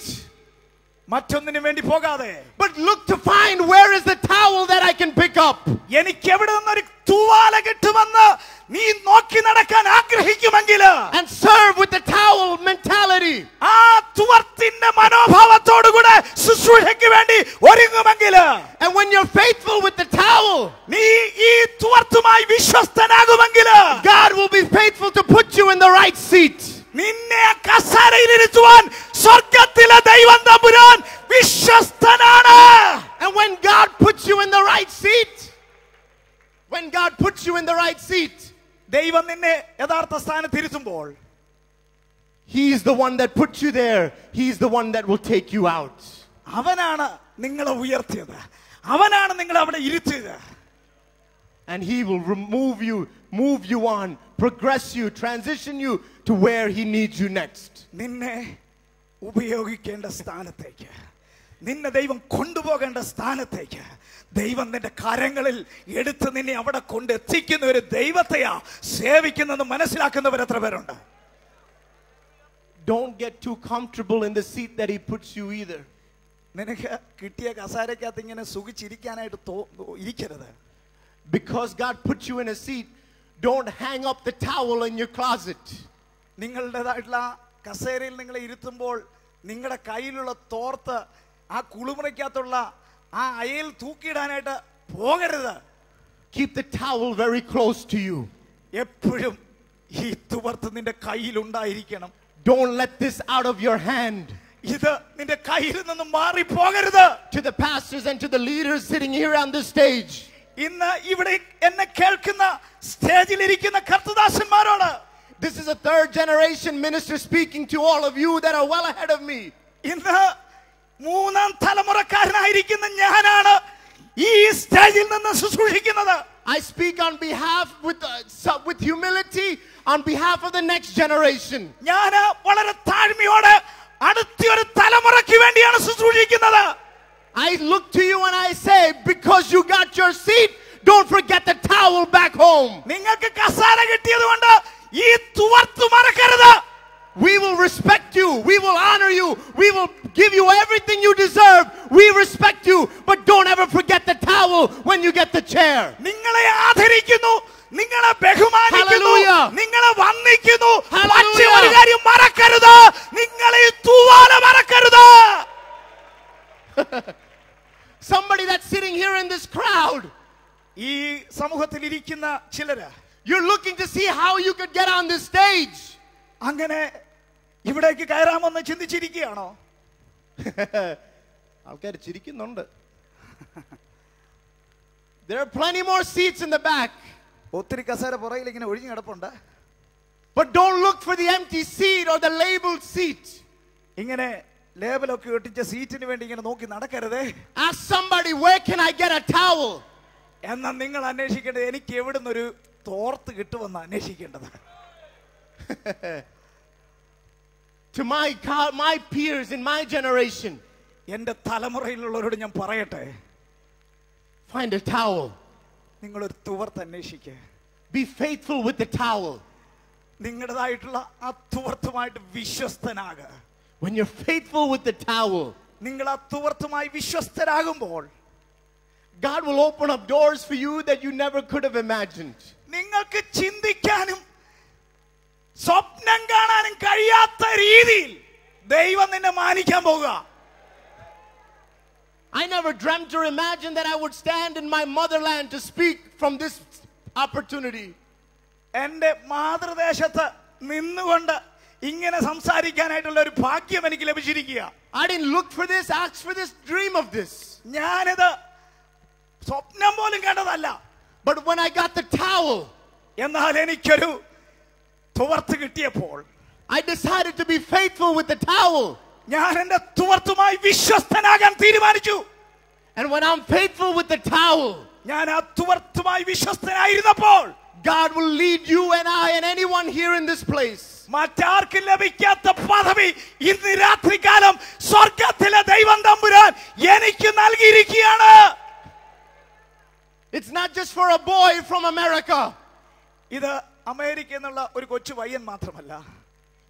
മറ്റൊന്നിനു വേണ്ടി പോകാതെ, but look to find where is the towel that I can pick up. എനിക്ക് എവിടെ നിന്നൊരു തൂവാല കിട്ടുമെന്ന് നീ നോക്കി നടക്കാൻ ആഗ്രഹിക്കുമെങ്കിൽ, and serve with the towel mentality. ആ തുവർത്തിന്റെ മനോഭാവത്തോടുകൂടെ ശുശ്രൂഷയ്ക്ക് വേണ്ടി ഒരുങ്ങുമെങ്കിൽ, and when you're faithful with the towel, നീ ഈ തുവർത്തുമായി വിശ്വസ്തനാകുമെങ്കിൽ, God will be faithful to put you in the right seat. നിന്നെ കസേരയിൽ ഇരുത്തുവാൻ സ്വർഗ്ഗത്തിലെ ദൈവം തമ്പുരാൻ വിശ്വസ്തനാണ്. And when God puts you in the right seat, ദൈവം നിന്നെ യഥാർത്ഥ സ്ഥാനത്ത് ഇരുത്തുമ്പോൾ, He is the one that put you there. He is the one that will take you out. അവനാണ് നിങ്ങളെ ഉയർത്തിയത്, അവനാണ് നിങ്ങളെ അവിടെ ഇരുത്തിയത്. And He will move you on, progress you, transition you to where He needs you next. നിന്നെ ഉപയോഗിക്കേണ്ട സ്ഥാനത്തേക്ക്, നിന്നെ ദൈവം കൊണ്ടുപോകേണ്ട സ്ഥാനത്തേക്ക് ദൈവം നിന്റെ കരങ്ങളിൽ എടുത്ത് നിന്നെ അവിടെ കൊണ്ടെത്തിക്കുന്ന ഒരു ദൈവത്തെയാ സേവിക്കുന്നെന്ന് മനസ്സിലാക്കുന്നവർ എത്ര പേരുണ്ട്? Don't get too comfortable in the seat that He puts you either. നിനക്ക് കിട്ടിയ കസേരക്കകത്ത് ഇങ്ങനെ സുഖിച്ചിരിക്കാനായിട്ട് ഇരിക്കരുത്. Because God put you in a seat, don't hang up the towel in your closet. നിങ്ങളുടേതായിട്ടുള്ള കസേരയിൽ നിങ്ങളെ ഇരുത്തുമ്പോൾ നിങ്ങളുടെ കയ്യിലുള്ള തോർത്ത് ആ കുളിമുറിക്കകത്തുള്ള ആ അയയിൽ തൂക്കിയിടാനായിട്ട് പോകരുത്. Keep the towel very close to you. എപ്പോഴും ഈ തുവർത്ത് നിന്റെ കയ്യിൽ ഉണ്ടായിരിക്കണം. Don't let this out of your hand. ഇത് നിന്റെ കയ്യിൽ നിന്ന് മാറി പോകരുത്. To the pastors and to the leaders sitting here on this stage, ഇന്ന് ഇവിടെ എന്നെ കേൾക്കുന്ന സ്റ്റേജിൽ ഇരിക്കുന്ന കർത്തദാസന്മാരോട്, this is a third generation minister speaking to all of you that are well ahead of me. ഇന്ന് മൂന്നാം തലമുറക്കാരനായിരിക്കുന്ന ഞാനാണ് ഈ സ്റ്റേജിൽ നിന്ന് ശുശ്രൂഷിക്കുന്നത്. I speak on behalf with humility on behalf of the next generation. ഞാൻ വളരെ താഴ്മയോടെ അടുത്തൊരു തലമുറയ്ക്ക് വേണ്ടിയാണ് ശുശ്രൂഷിക്കുന്നത്. I look to you and I say, because you got your seat, don't forget the towel back home. നിങ്ങൾക്ക് കസേര കിട്ടിയതുകൊണ്ട് ഈ തുവർത്ത് മറക്കരുത്. We will respect you. We will honor you. We will give you everything you deserve. We respect you. But don't ever forget the towel when you get the chair. നിങ്ങളെ ആദരിക്കുന്നു, നിങ്ങളെ ബഹുമാനിക്കുന്നു, Hallelujah. നിങ്ങളെ വന്ദിക്കുന്നു. Hallelujah. പക്ഷേ ഒരു കാര്യം മറക്കരുത്, നിങ്ങൾ ഈ തൂവാല മറക്കരുത്. Somebody that's sitting here in this crowd, ഈ സമൂഹത്തിൽ ഇരിക്കുന്ന ചിലര്, you're looking to see how you could get on this stage. അങ്ങനെ ഇവിടേക്ക് കയറാമെന്ന് ചിന്തിച്ചിരിക്കുകയാണോ? ആൾക്കാർ ചിരിക്കുന്നുണ്ട്. There are plenty more seats in the back. ഒത്തിരി കസേര പുറകിൽ ഇങ്ങനെ ഒഴിഞ്ഞു കിടപ്പുണ്ട്. But don't look for the empty seat or the labeled seat. ഇങ്ങനെ ലേബലൊക്കെ ഒട്ടിച്ച സീറ്റിന് വേണ്ടി ഇങ്ങനെ നോക്കി നടക്കരുതേ. Ask somebody, where can I get a towel? എന്നാൽ നിങ്ങൾ അന്വേഷിക്കേണ്ടത് എനിക്ക് എവിടുന്ന് ഒരു തോർത്ത് കിട്ടുമെന്ന് അന്വേഷിക്കേണ്ടത്. To my peers in my generation, എൻ്റെ തലമുറയിലുള്ളവരോട് ഞാൻ പറയട്ടെ, find a towel. നിങ്ങളൊരു തുവർത്ത് അന്വേഷിക്കുക. Be faithful with the towel. നിങ്ങളുടേതായിട്ടുള്ള ആ തുവർത്തുമായിട്ട് വിശ്വസ്തനാകുക. When you're faithful with the towel, നിങ്ങൾ ആ തുവർത്തുമായി വിശ്വസ്തരാകുമ്പോൾ God will open up doors for you that you never could have imagined. നിങ്ങൾക്ക് ചിന്തിക്കാനും സ്വപ്നം കാണാനും കഴിയാത്ത രീതിയിൽ ദൈവം നിന്നെ മാനിക്കാൻ പോകുക. I never dreamt or imagined that I would stand in my motherland to speak from this opportunity. എൻ്റെ മാതൃദേശത്ത് നിന്നുകൊണ്ട് ഇങ്ങനെ സംസാരിക്കാനായിട്ടുള്ള ഒരു ഭാഗ്യം എനിക്ക് ലഭിച്ചിരിക്കുക. I didn't look for this, ask for this, dream of this. ഞാനിത് സ്വപ്നം പോലും കണ്ടതല്ല. But when I got the towel, എന്നാൽ എനിക്കൊരു തുവർത്ത് കിട്ടിയപ്പോൾ I decided to be faithful with the towel. ഞാൻ എൻ്റെ തുവർത്തുമായി വിശ്വസ്തനാകാൻ തീരുമാനിച്ചു. And when I'm faithful with the towel, ഞാൻ ആ തുവർത്തുമായി വിശ്വസ്തനായിരുന്നപ്പോൾ God will lead you and I and anyone here in this place. മറ്റാർക്കും ലഭിക്കാത്ത പദവി ഇന്ന് രാത്രികാലം സ്വർഗ്ഗത്തിലെ ദൈവം തമ്പുരാൻ എനിക്ക് നൽകിയിരിക്കുകയാണ്. It's not just for a boy from America. ഇത് അമേരിക്കയിൽ നിന്നുള്ള ഒരു കൊച്ചു പയ്യൻ മാത്രമല്ല.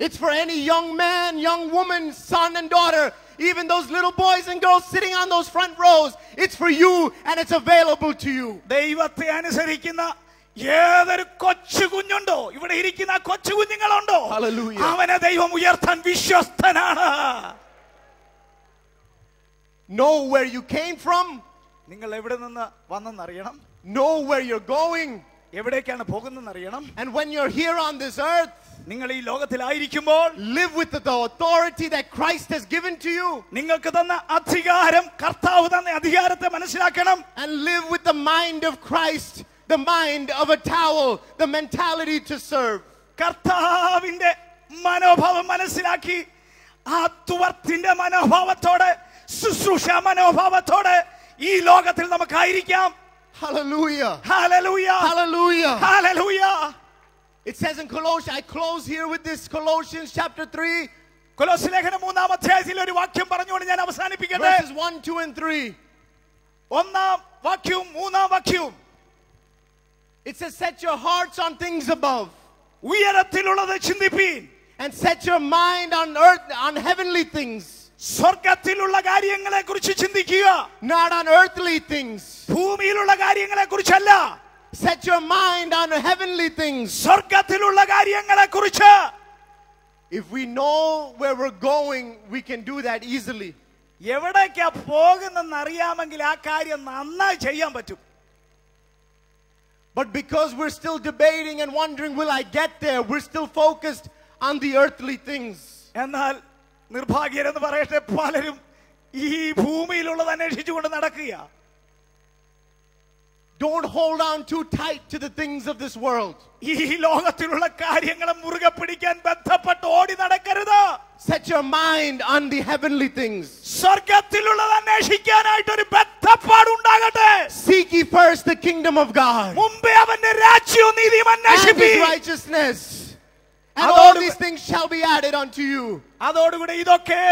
It's for any young man, young woman, son and daughter, even those little boys and girls sitting on those front rows. It's for you and it's available to you. ദൈവത്തെ അനുസരിക്കുന്ന ഏതൊരു കൊച്ചു കുഞ്ഞുണ്ടോ, ഇവിടെ ഇരിക്കുന്ന കൊച്ചു കുഞ്ഞുങ്ങളുണ്ടോ, Hallelujah. അവനെ ദൈവം ഉയർത്താൻ വിശ്വസ്തനാണ്. Know where you came from. നിങ്ങൾ എവിടെ നിന്ന് വന്നെന്നറിയണം. Know where you're going. എവിടേക്കാണ് പോകുന്നതെന്ന് അറിയണം. And when you're here on this earth, നിങ്ങൾ ഈ ലോകത്തിലായിരിക്കുമ്പോൾ live with the authority that Christ has given to you. നിങ്ങൾക്ക് തന്ന അധികാരം, കർത്താവ് തന്ന അധികാരത്തെ മനസ്സിലാക്കണം. And live with the mind of Christ, the mind of a towel, the mentality to serve. കർത്താവിന്റെ മനോഭാവം മനസ്സിലാക്കി ആ തുവർത്തിന്റെ മനോഭാവത്തോടെ, ശുശ്രൂഷ മനോഭാവത്തോടെ ഈ ലോകത്തിൽ നമുക്കായിരിക്കാം. Hallelujah. Hallelujah. Hallelujah. Hallelujah. It says in Colossians, I close here with this, Colossians chapter 3, കൊലോസ്യ ലേഖനം 3-ാം അധ്യായത്തിൽ ഒരു വാക്യം പറഞ്ഞുകൊണ്ട് ഞാൻ അവസാനിപ്പിക്കട്ടെ. verses 1, 2, and 3. 1-ാം വാക്യവും 3-ാം വാക്യവും. It says, set your hearts on things above, ഉയരത്തിലുള്ളത് ചിന്തിപ്പീൻ. and set your mind on earth, on heavenly things, സ്വർഗ്ഗത്തിലുള്ള കാര്യങ്ങളെ കുറിച്ച് ചിന്തിക്കുക, not on earthly things. ഭൂമിയിലുള്ള കാര്യങ്ങളെ കുറിച്ചല്ല. Set your mind on heavenly things. സ്വർഗ്ഗത്തിലുള്ള കാര്യങ്ങളെ കുറിച്ച്. If we know where we're going, we can do that easily. എവിടേക്കാ പോകുന്നെന്ന് അറിയാമെങ്കിൽ ആ കാര്യം നന്നായി ചെയ്യാൻ പറ്റും. But because we're still debating and wondering, will I get there? We're still focused on the earthly things. എന്നാൽ നിർഭാഗ്യരെന്ന് പറയട്ടെ, പലരും ഈ ഭൂമിയിലുള്ളത് അന്വേഷിച്ചുകൊണ്ട് നടക്കുക. Don't hold on too tight to the things of this world. ഈ ലോകത്തിലുള്ള കാര്യങ്ങളെ മുറുകെ പിടിക്കാൻ ബന്ധപ്പെട്ട് ഓടി നടക്കരുത്. Set your mind on the heavenly things. സ്വർഗ്ഗത്തിലുള്ളത് അന്വേഷിക്കാനായിട്ട് ഒരു ബന്ധപ്പാട് ഉണ്ടാകട്ടെ. Seek ye first the kingdom of God മുമ്പേ അവന്റെ രാജ്യവും നീതിയും and his അന്വേഷിപ്പീൻ. righteousness, and all these things shall be added unto you. അതോടുകൂടി ഇതൊക്കെ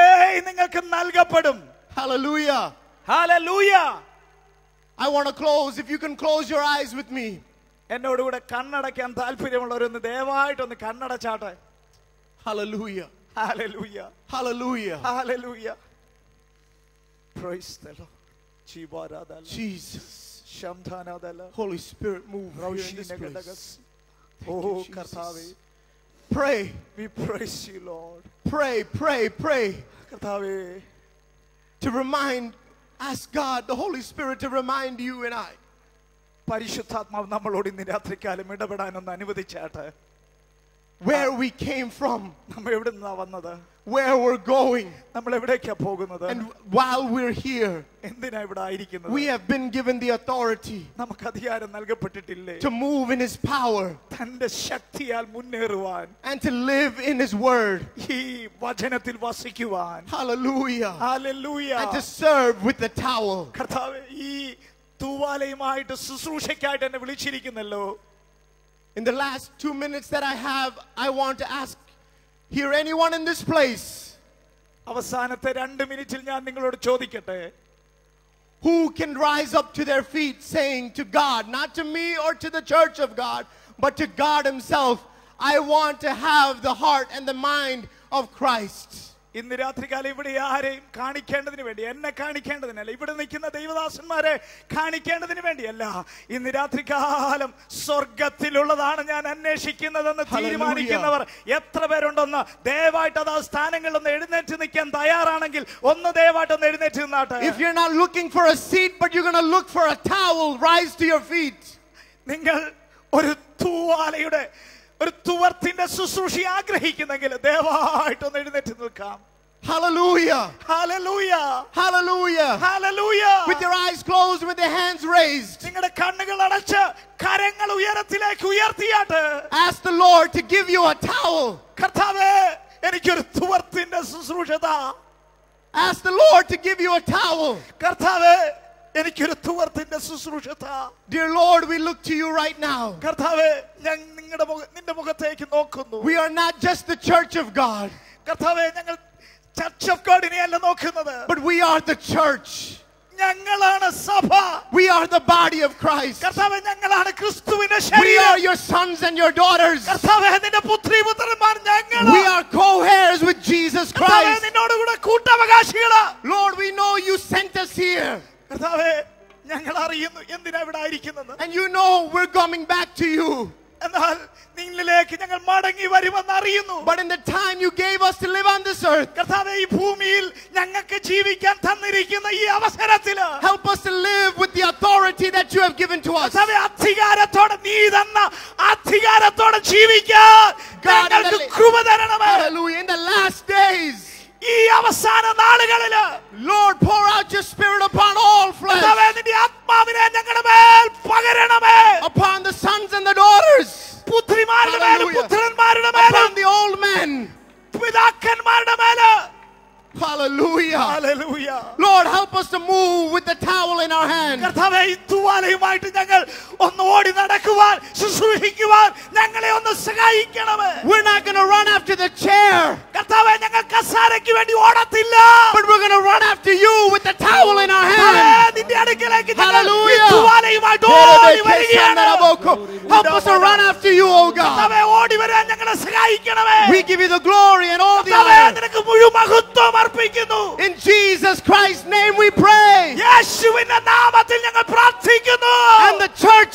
നിങ്ങൾക്ക് നൽകപ്പെടും. Hallelujah. Hallelujah. I want to close. If you can close your eyes with me. എന്നോടുകൂടെ കണ്ണടയ്ക്കാൻ താല്പര്യമുള്ളവരൊന്ന് ദയവായിട്ടൊന്ന് കണ്ണടച്ചാട്ടെ. Hallelujah. Hallelujah. Hallelujah. Hallelujah. Praise the Lord. ജീവാരാധന. Jesus. ശംധാനാദല. Holy Spirit, move here in this place. റൗഷീനഗദഗസ്. Thank you, oh Jesus. കർത്താവേ. Pray. We praise you, Lord. Pray, pray, pray. കർത്താവേ. To remind, ask God, the Holy Spirit, to remind you and I. പരിശുദ്ധാത്മാവ് നമ്മളോട് ഇന്ന് രാത്രികാലം ഇടപെടാനൊന്ന് അനുവദിച്ചാട്ടെ. Where we came from, നമ്മൾ എവിടെ നിന്നാ വന്നത്, where we're going, നമ്മൾ എവിടേക്കാ പോകുന്നത്, and while we're here, എന്തിനാ ഇവിടെ ആയിരിക്കുന്നത്. we have been given the authority നമുക്ക് അധികാരം നൽകപ്പെട്ടിട്ടില്ലേ to move in His power തന്റെ ശക്തിയാൽ മുന്നേറുവാൻ, and to live in His word. ഈ വചനത്തിൽ വസിക്കുവാൻ. Hallelujah. Hallelujah. And to serve with the towel. കർത്താവേ, ഈ തൂവാലയുമായിട്ട് ശുശ്രൂഷയ്ക്കായിട്ട് എന്നെ വിളിച്ചിരിക്കുന്നല്ലോ. In the last 2 minutes that I have, I want to ask here anyone in this place, അവസാനത്തെ 2 മിനിറ്റിൽ ഞാൻ നിങ്ങളോട് ചോദിക്കട്ടെ, who can rise up to their feet saying to God, not to me or to the church of God, but to God Himself, I want to have the heart and the mind of Christ. ഇന്ന് രാത്രികാലം ഇവിടെ ആരെയും കാണിക്കേണ്ടതിന് വേണ്ടി, എന്നെ കാണിക്കേണ്ടതിനല്ല, ഇവിടെ നിൽക്കുന്ന ദൈവദാസന്മാരെ കാണിക്കേണ്ടതിന് വേണ്ടിയല്ല. ഇന്ന് രാത്രികാലം സ്വർഗത്തിലുള്ളതാണ് ഞാൻ അന്വേഷിക്കുന്നതെന്ന് തീരുമാനിക്കുന്നവർ എത്ര പേരുണ്ടെന്ന് ദയവായിട്ട് അത് ആ സ്ഥാനങ്ങളിലൊന്ന് എഴുന്നേറ്റ് നിൽക്കാൻ തയ്യാറാണെങ്കിൽ ഒന്ന് ദയവായിട്ടൊന്ന് എഴുന്നേറ്റ് നിന്നാട്ടെ. If you're not looking for a seat, but you're going to look for a towel, rise to your feet. നിങ്ങൾ ഒരു തൂവാലയുടെ, ഒരു തുവർത്തിന്റെ ശുശ്രൂഷ ആഗ്രഹിക്കുന്നെങ്കിൽ ദയവായിട്ടൊന്ന് എഴുന്നേറ്റ് നിൽക്കാം. Hallelujah. Hallelujah. Hallelujah. Hallelujah. With your eyes closed, with your hands raised, നിങ്ങളുടെ കണ്ണുകൾ അടച്ച് കരങ്ങൾ ഉയരത്തിലേക്ക് ഉയർത്തിയാട്ട് ask the Lord to give you a towel. കർത്താവേ, എനിക്കൊരു തുവർത്തിന്റെ ശുശ്രൂഷ താ. Ask the Lord to give you a towel. കർത്താവേ, എനിക്കൊരു തുവർത്തിന്റെ ശുശ്രൂഷ താ. Dear Lord, we look to you right now. കർത്താവേ, ഞാൻ നിന്റെ മുഖത്തേക്ക് നോക്കുന്നു. We are not just the church of God, കർത്താവേ, ഞങ്ങൾ ചർച്ച് ഓഫ് ഗോഡിനെ അല്ല നോക്കുന്നത്, but we are the church. ഞങ്ങളാണ് സഭ. We are the body of Christ. കർത്താവേ, ഞങ്ങളാണ് ക്രിസ്തുവിന്റെ We are ശരീരം. your sons and your daughters. കർത്താവേ, നിന്റെ പുത്രി പുത്രന്മാർ ഞങ്ങൾ. We are co-heirs with Jesus കർത്താവേ, Christ. നിന്നോടുകൂടെ കൂട്ടവകാശികളാ. Lord, we know you sent us here. കർത്താവേ, ഞങ്ങൾ അറിയുന്നു എന്തിനാ ഇവിടെ ആയിരിക്കുന്നത്. And you know we're coming back to you. എന്നാൽ നിന്നിലേക്ക് ഞങ്ങൾ മടങ്ങി വരുമെന്ന് അറിയുന്നു. But in the time you gave us to live on this earth, കർത്താവേ, ഈ ഭൂമിയിൽ ഞങ്ങൾക്ക് ജീവിക്കാൻ തന്നിരിക്കുന്ന ഈ അവസരത്തില് help us to live with the authority that you have given to us. അധികാരത്തോടെ നീ തന്ന അധികാരത്തോടെ ജീവിക്കാൻ ഞങ്ങൾക്ക് കൃപ തരണമേ. Hallelujah. In the last days, ഈ അവസാന നാളുകളില് Lord, pour out your spirit upon all flesh, നിന്റെ ആത്മാവിനെ ഞങ്ങളുടെ മേൽ പകരണമേ. upon the sons and the daughters, പുത്രിമാരുടെ മേലും പുത്രന്മാരുടെ മേലും upon the old men. പിതാക്കന്മാരുടെ മേല്. Hallelujah. Hallelujah. Lord, help us to move with the towel in our hand. കർത്താവേ, ഈ തൂവാലയുമായിട്ട് ഞങ്ങൾ ഒന്ന് ഓടി നടക്കുവാൻ ശുശ്രൂഷിക്കുവാൻ ഞങ്ങളെ ഒന്ന് സഹായിക്കണമേ. We're not going to run after the chair, കർത്താവേ, ഞങ്ങൾ കസാരയ്ക്ക് വേണ്ടി ഓടത്തില്ല. but we're going to run after you with the towel in our hand. നിന്റെ അടുക്കലേക്ക് ഞങ്ങൾ ഈ Hallelujah. തൂവാലയുമായിട്ട് ഓടി വരികയാണ്. Help us to run after you, oh God. കർത്താവേ, ഓടി വരാൻ ഞങ്ങളെ സഹായിക്കണമേ. We give you the glory and all the കർത്താവേ, honor. നിനക്ക് മുഴുവൻ മഹത്വം അർപ്പിക്കുന്നു. In Jesus Christ's name we pray. യേശുവിന്റെ നാമത്തിൽ ഞങ്ങൾ പ്രാർത്ഥിക്കുന്നു. And the church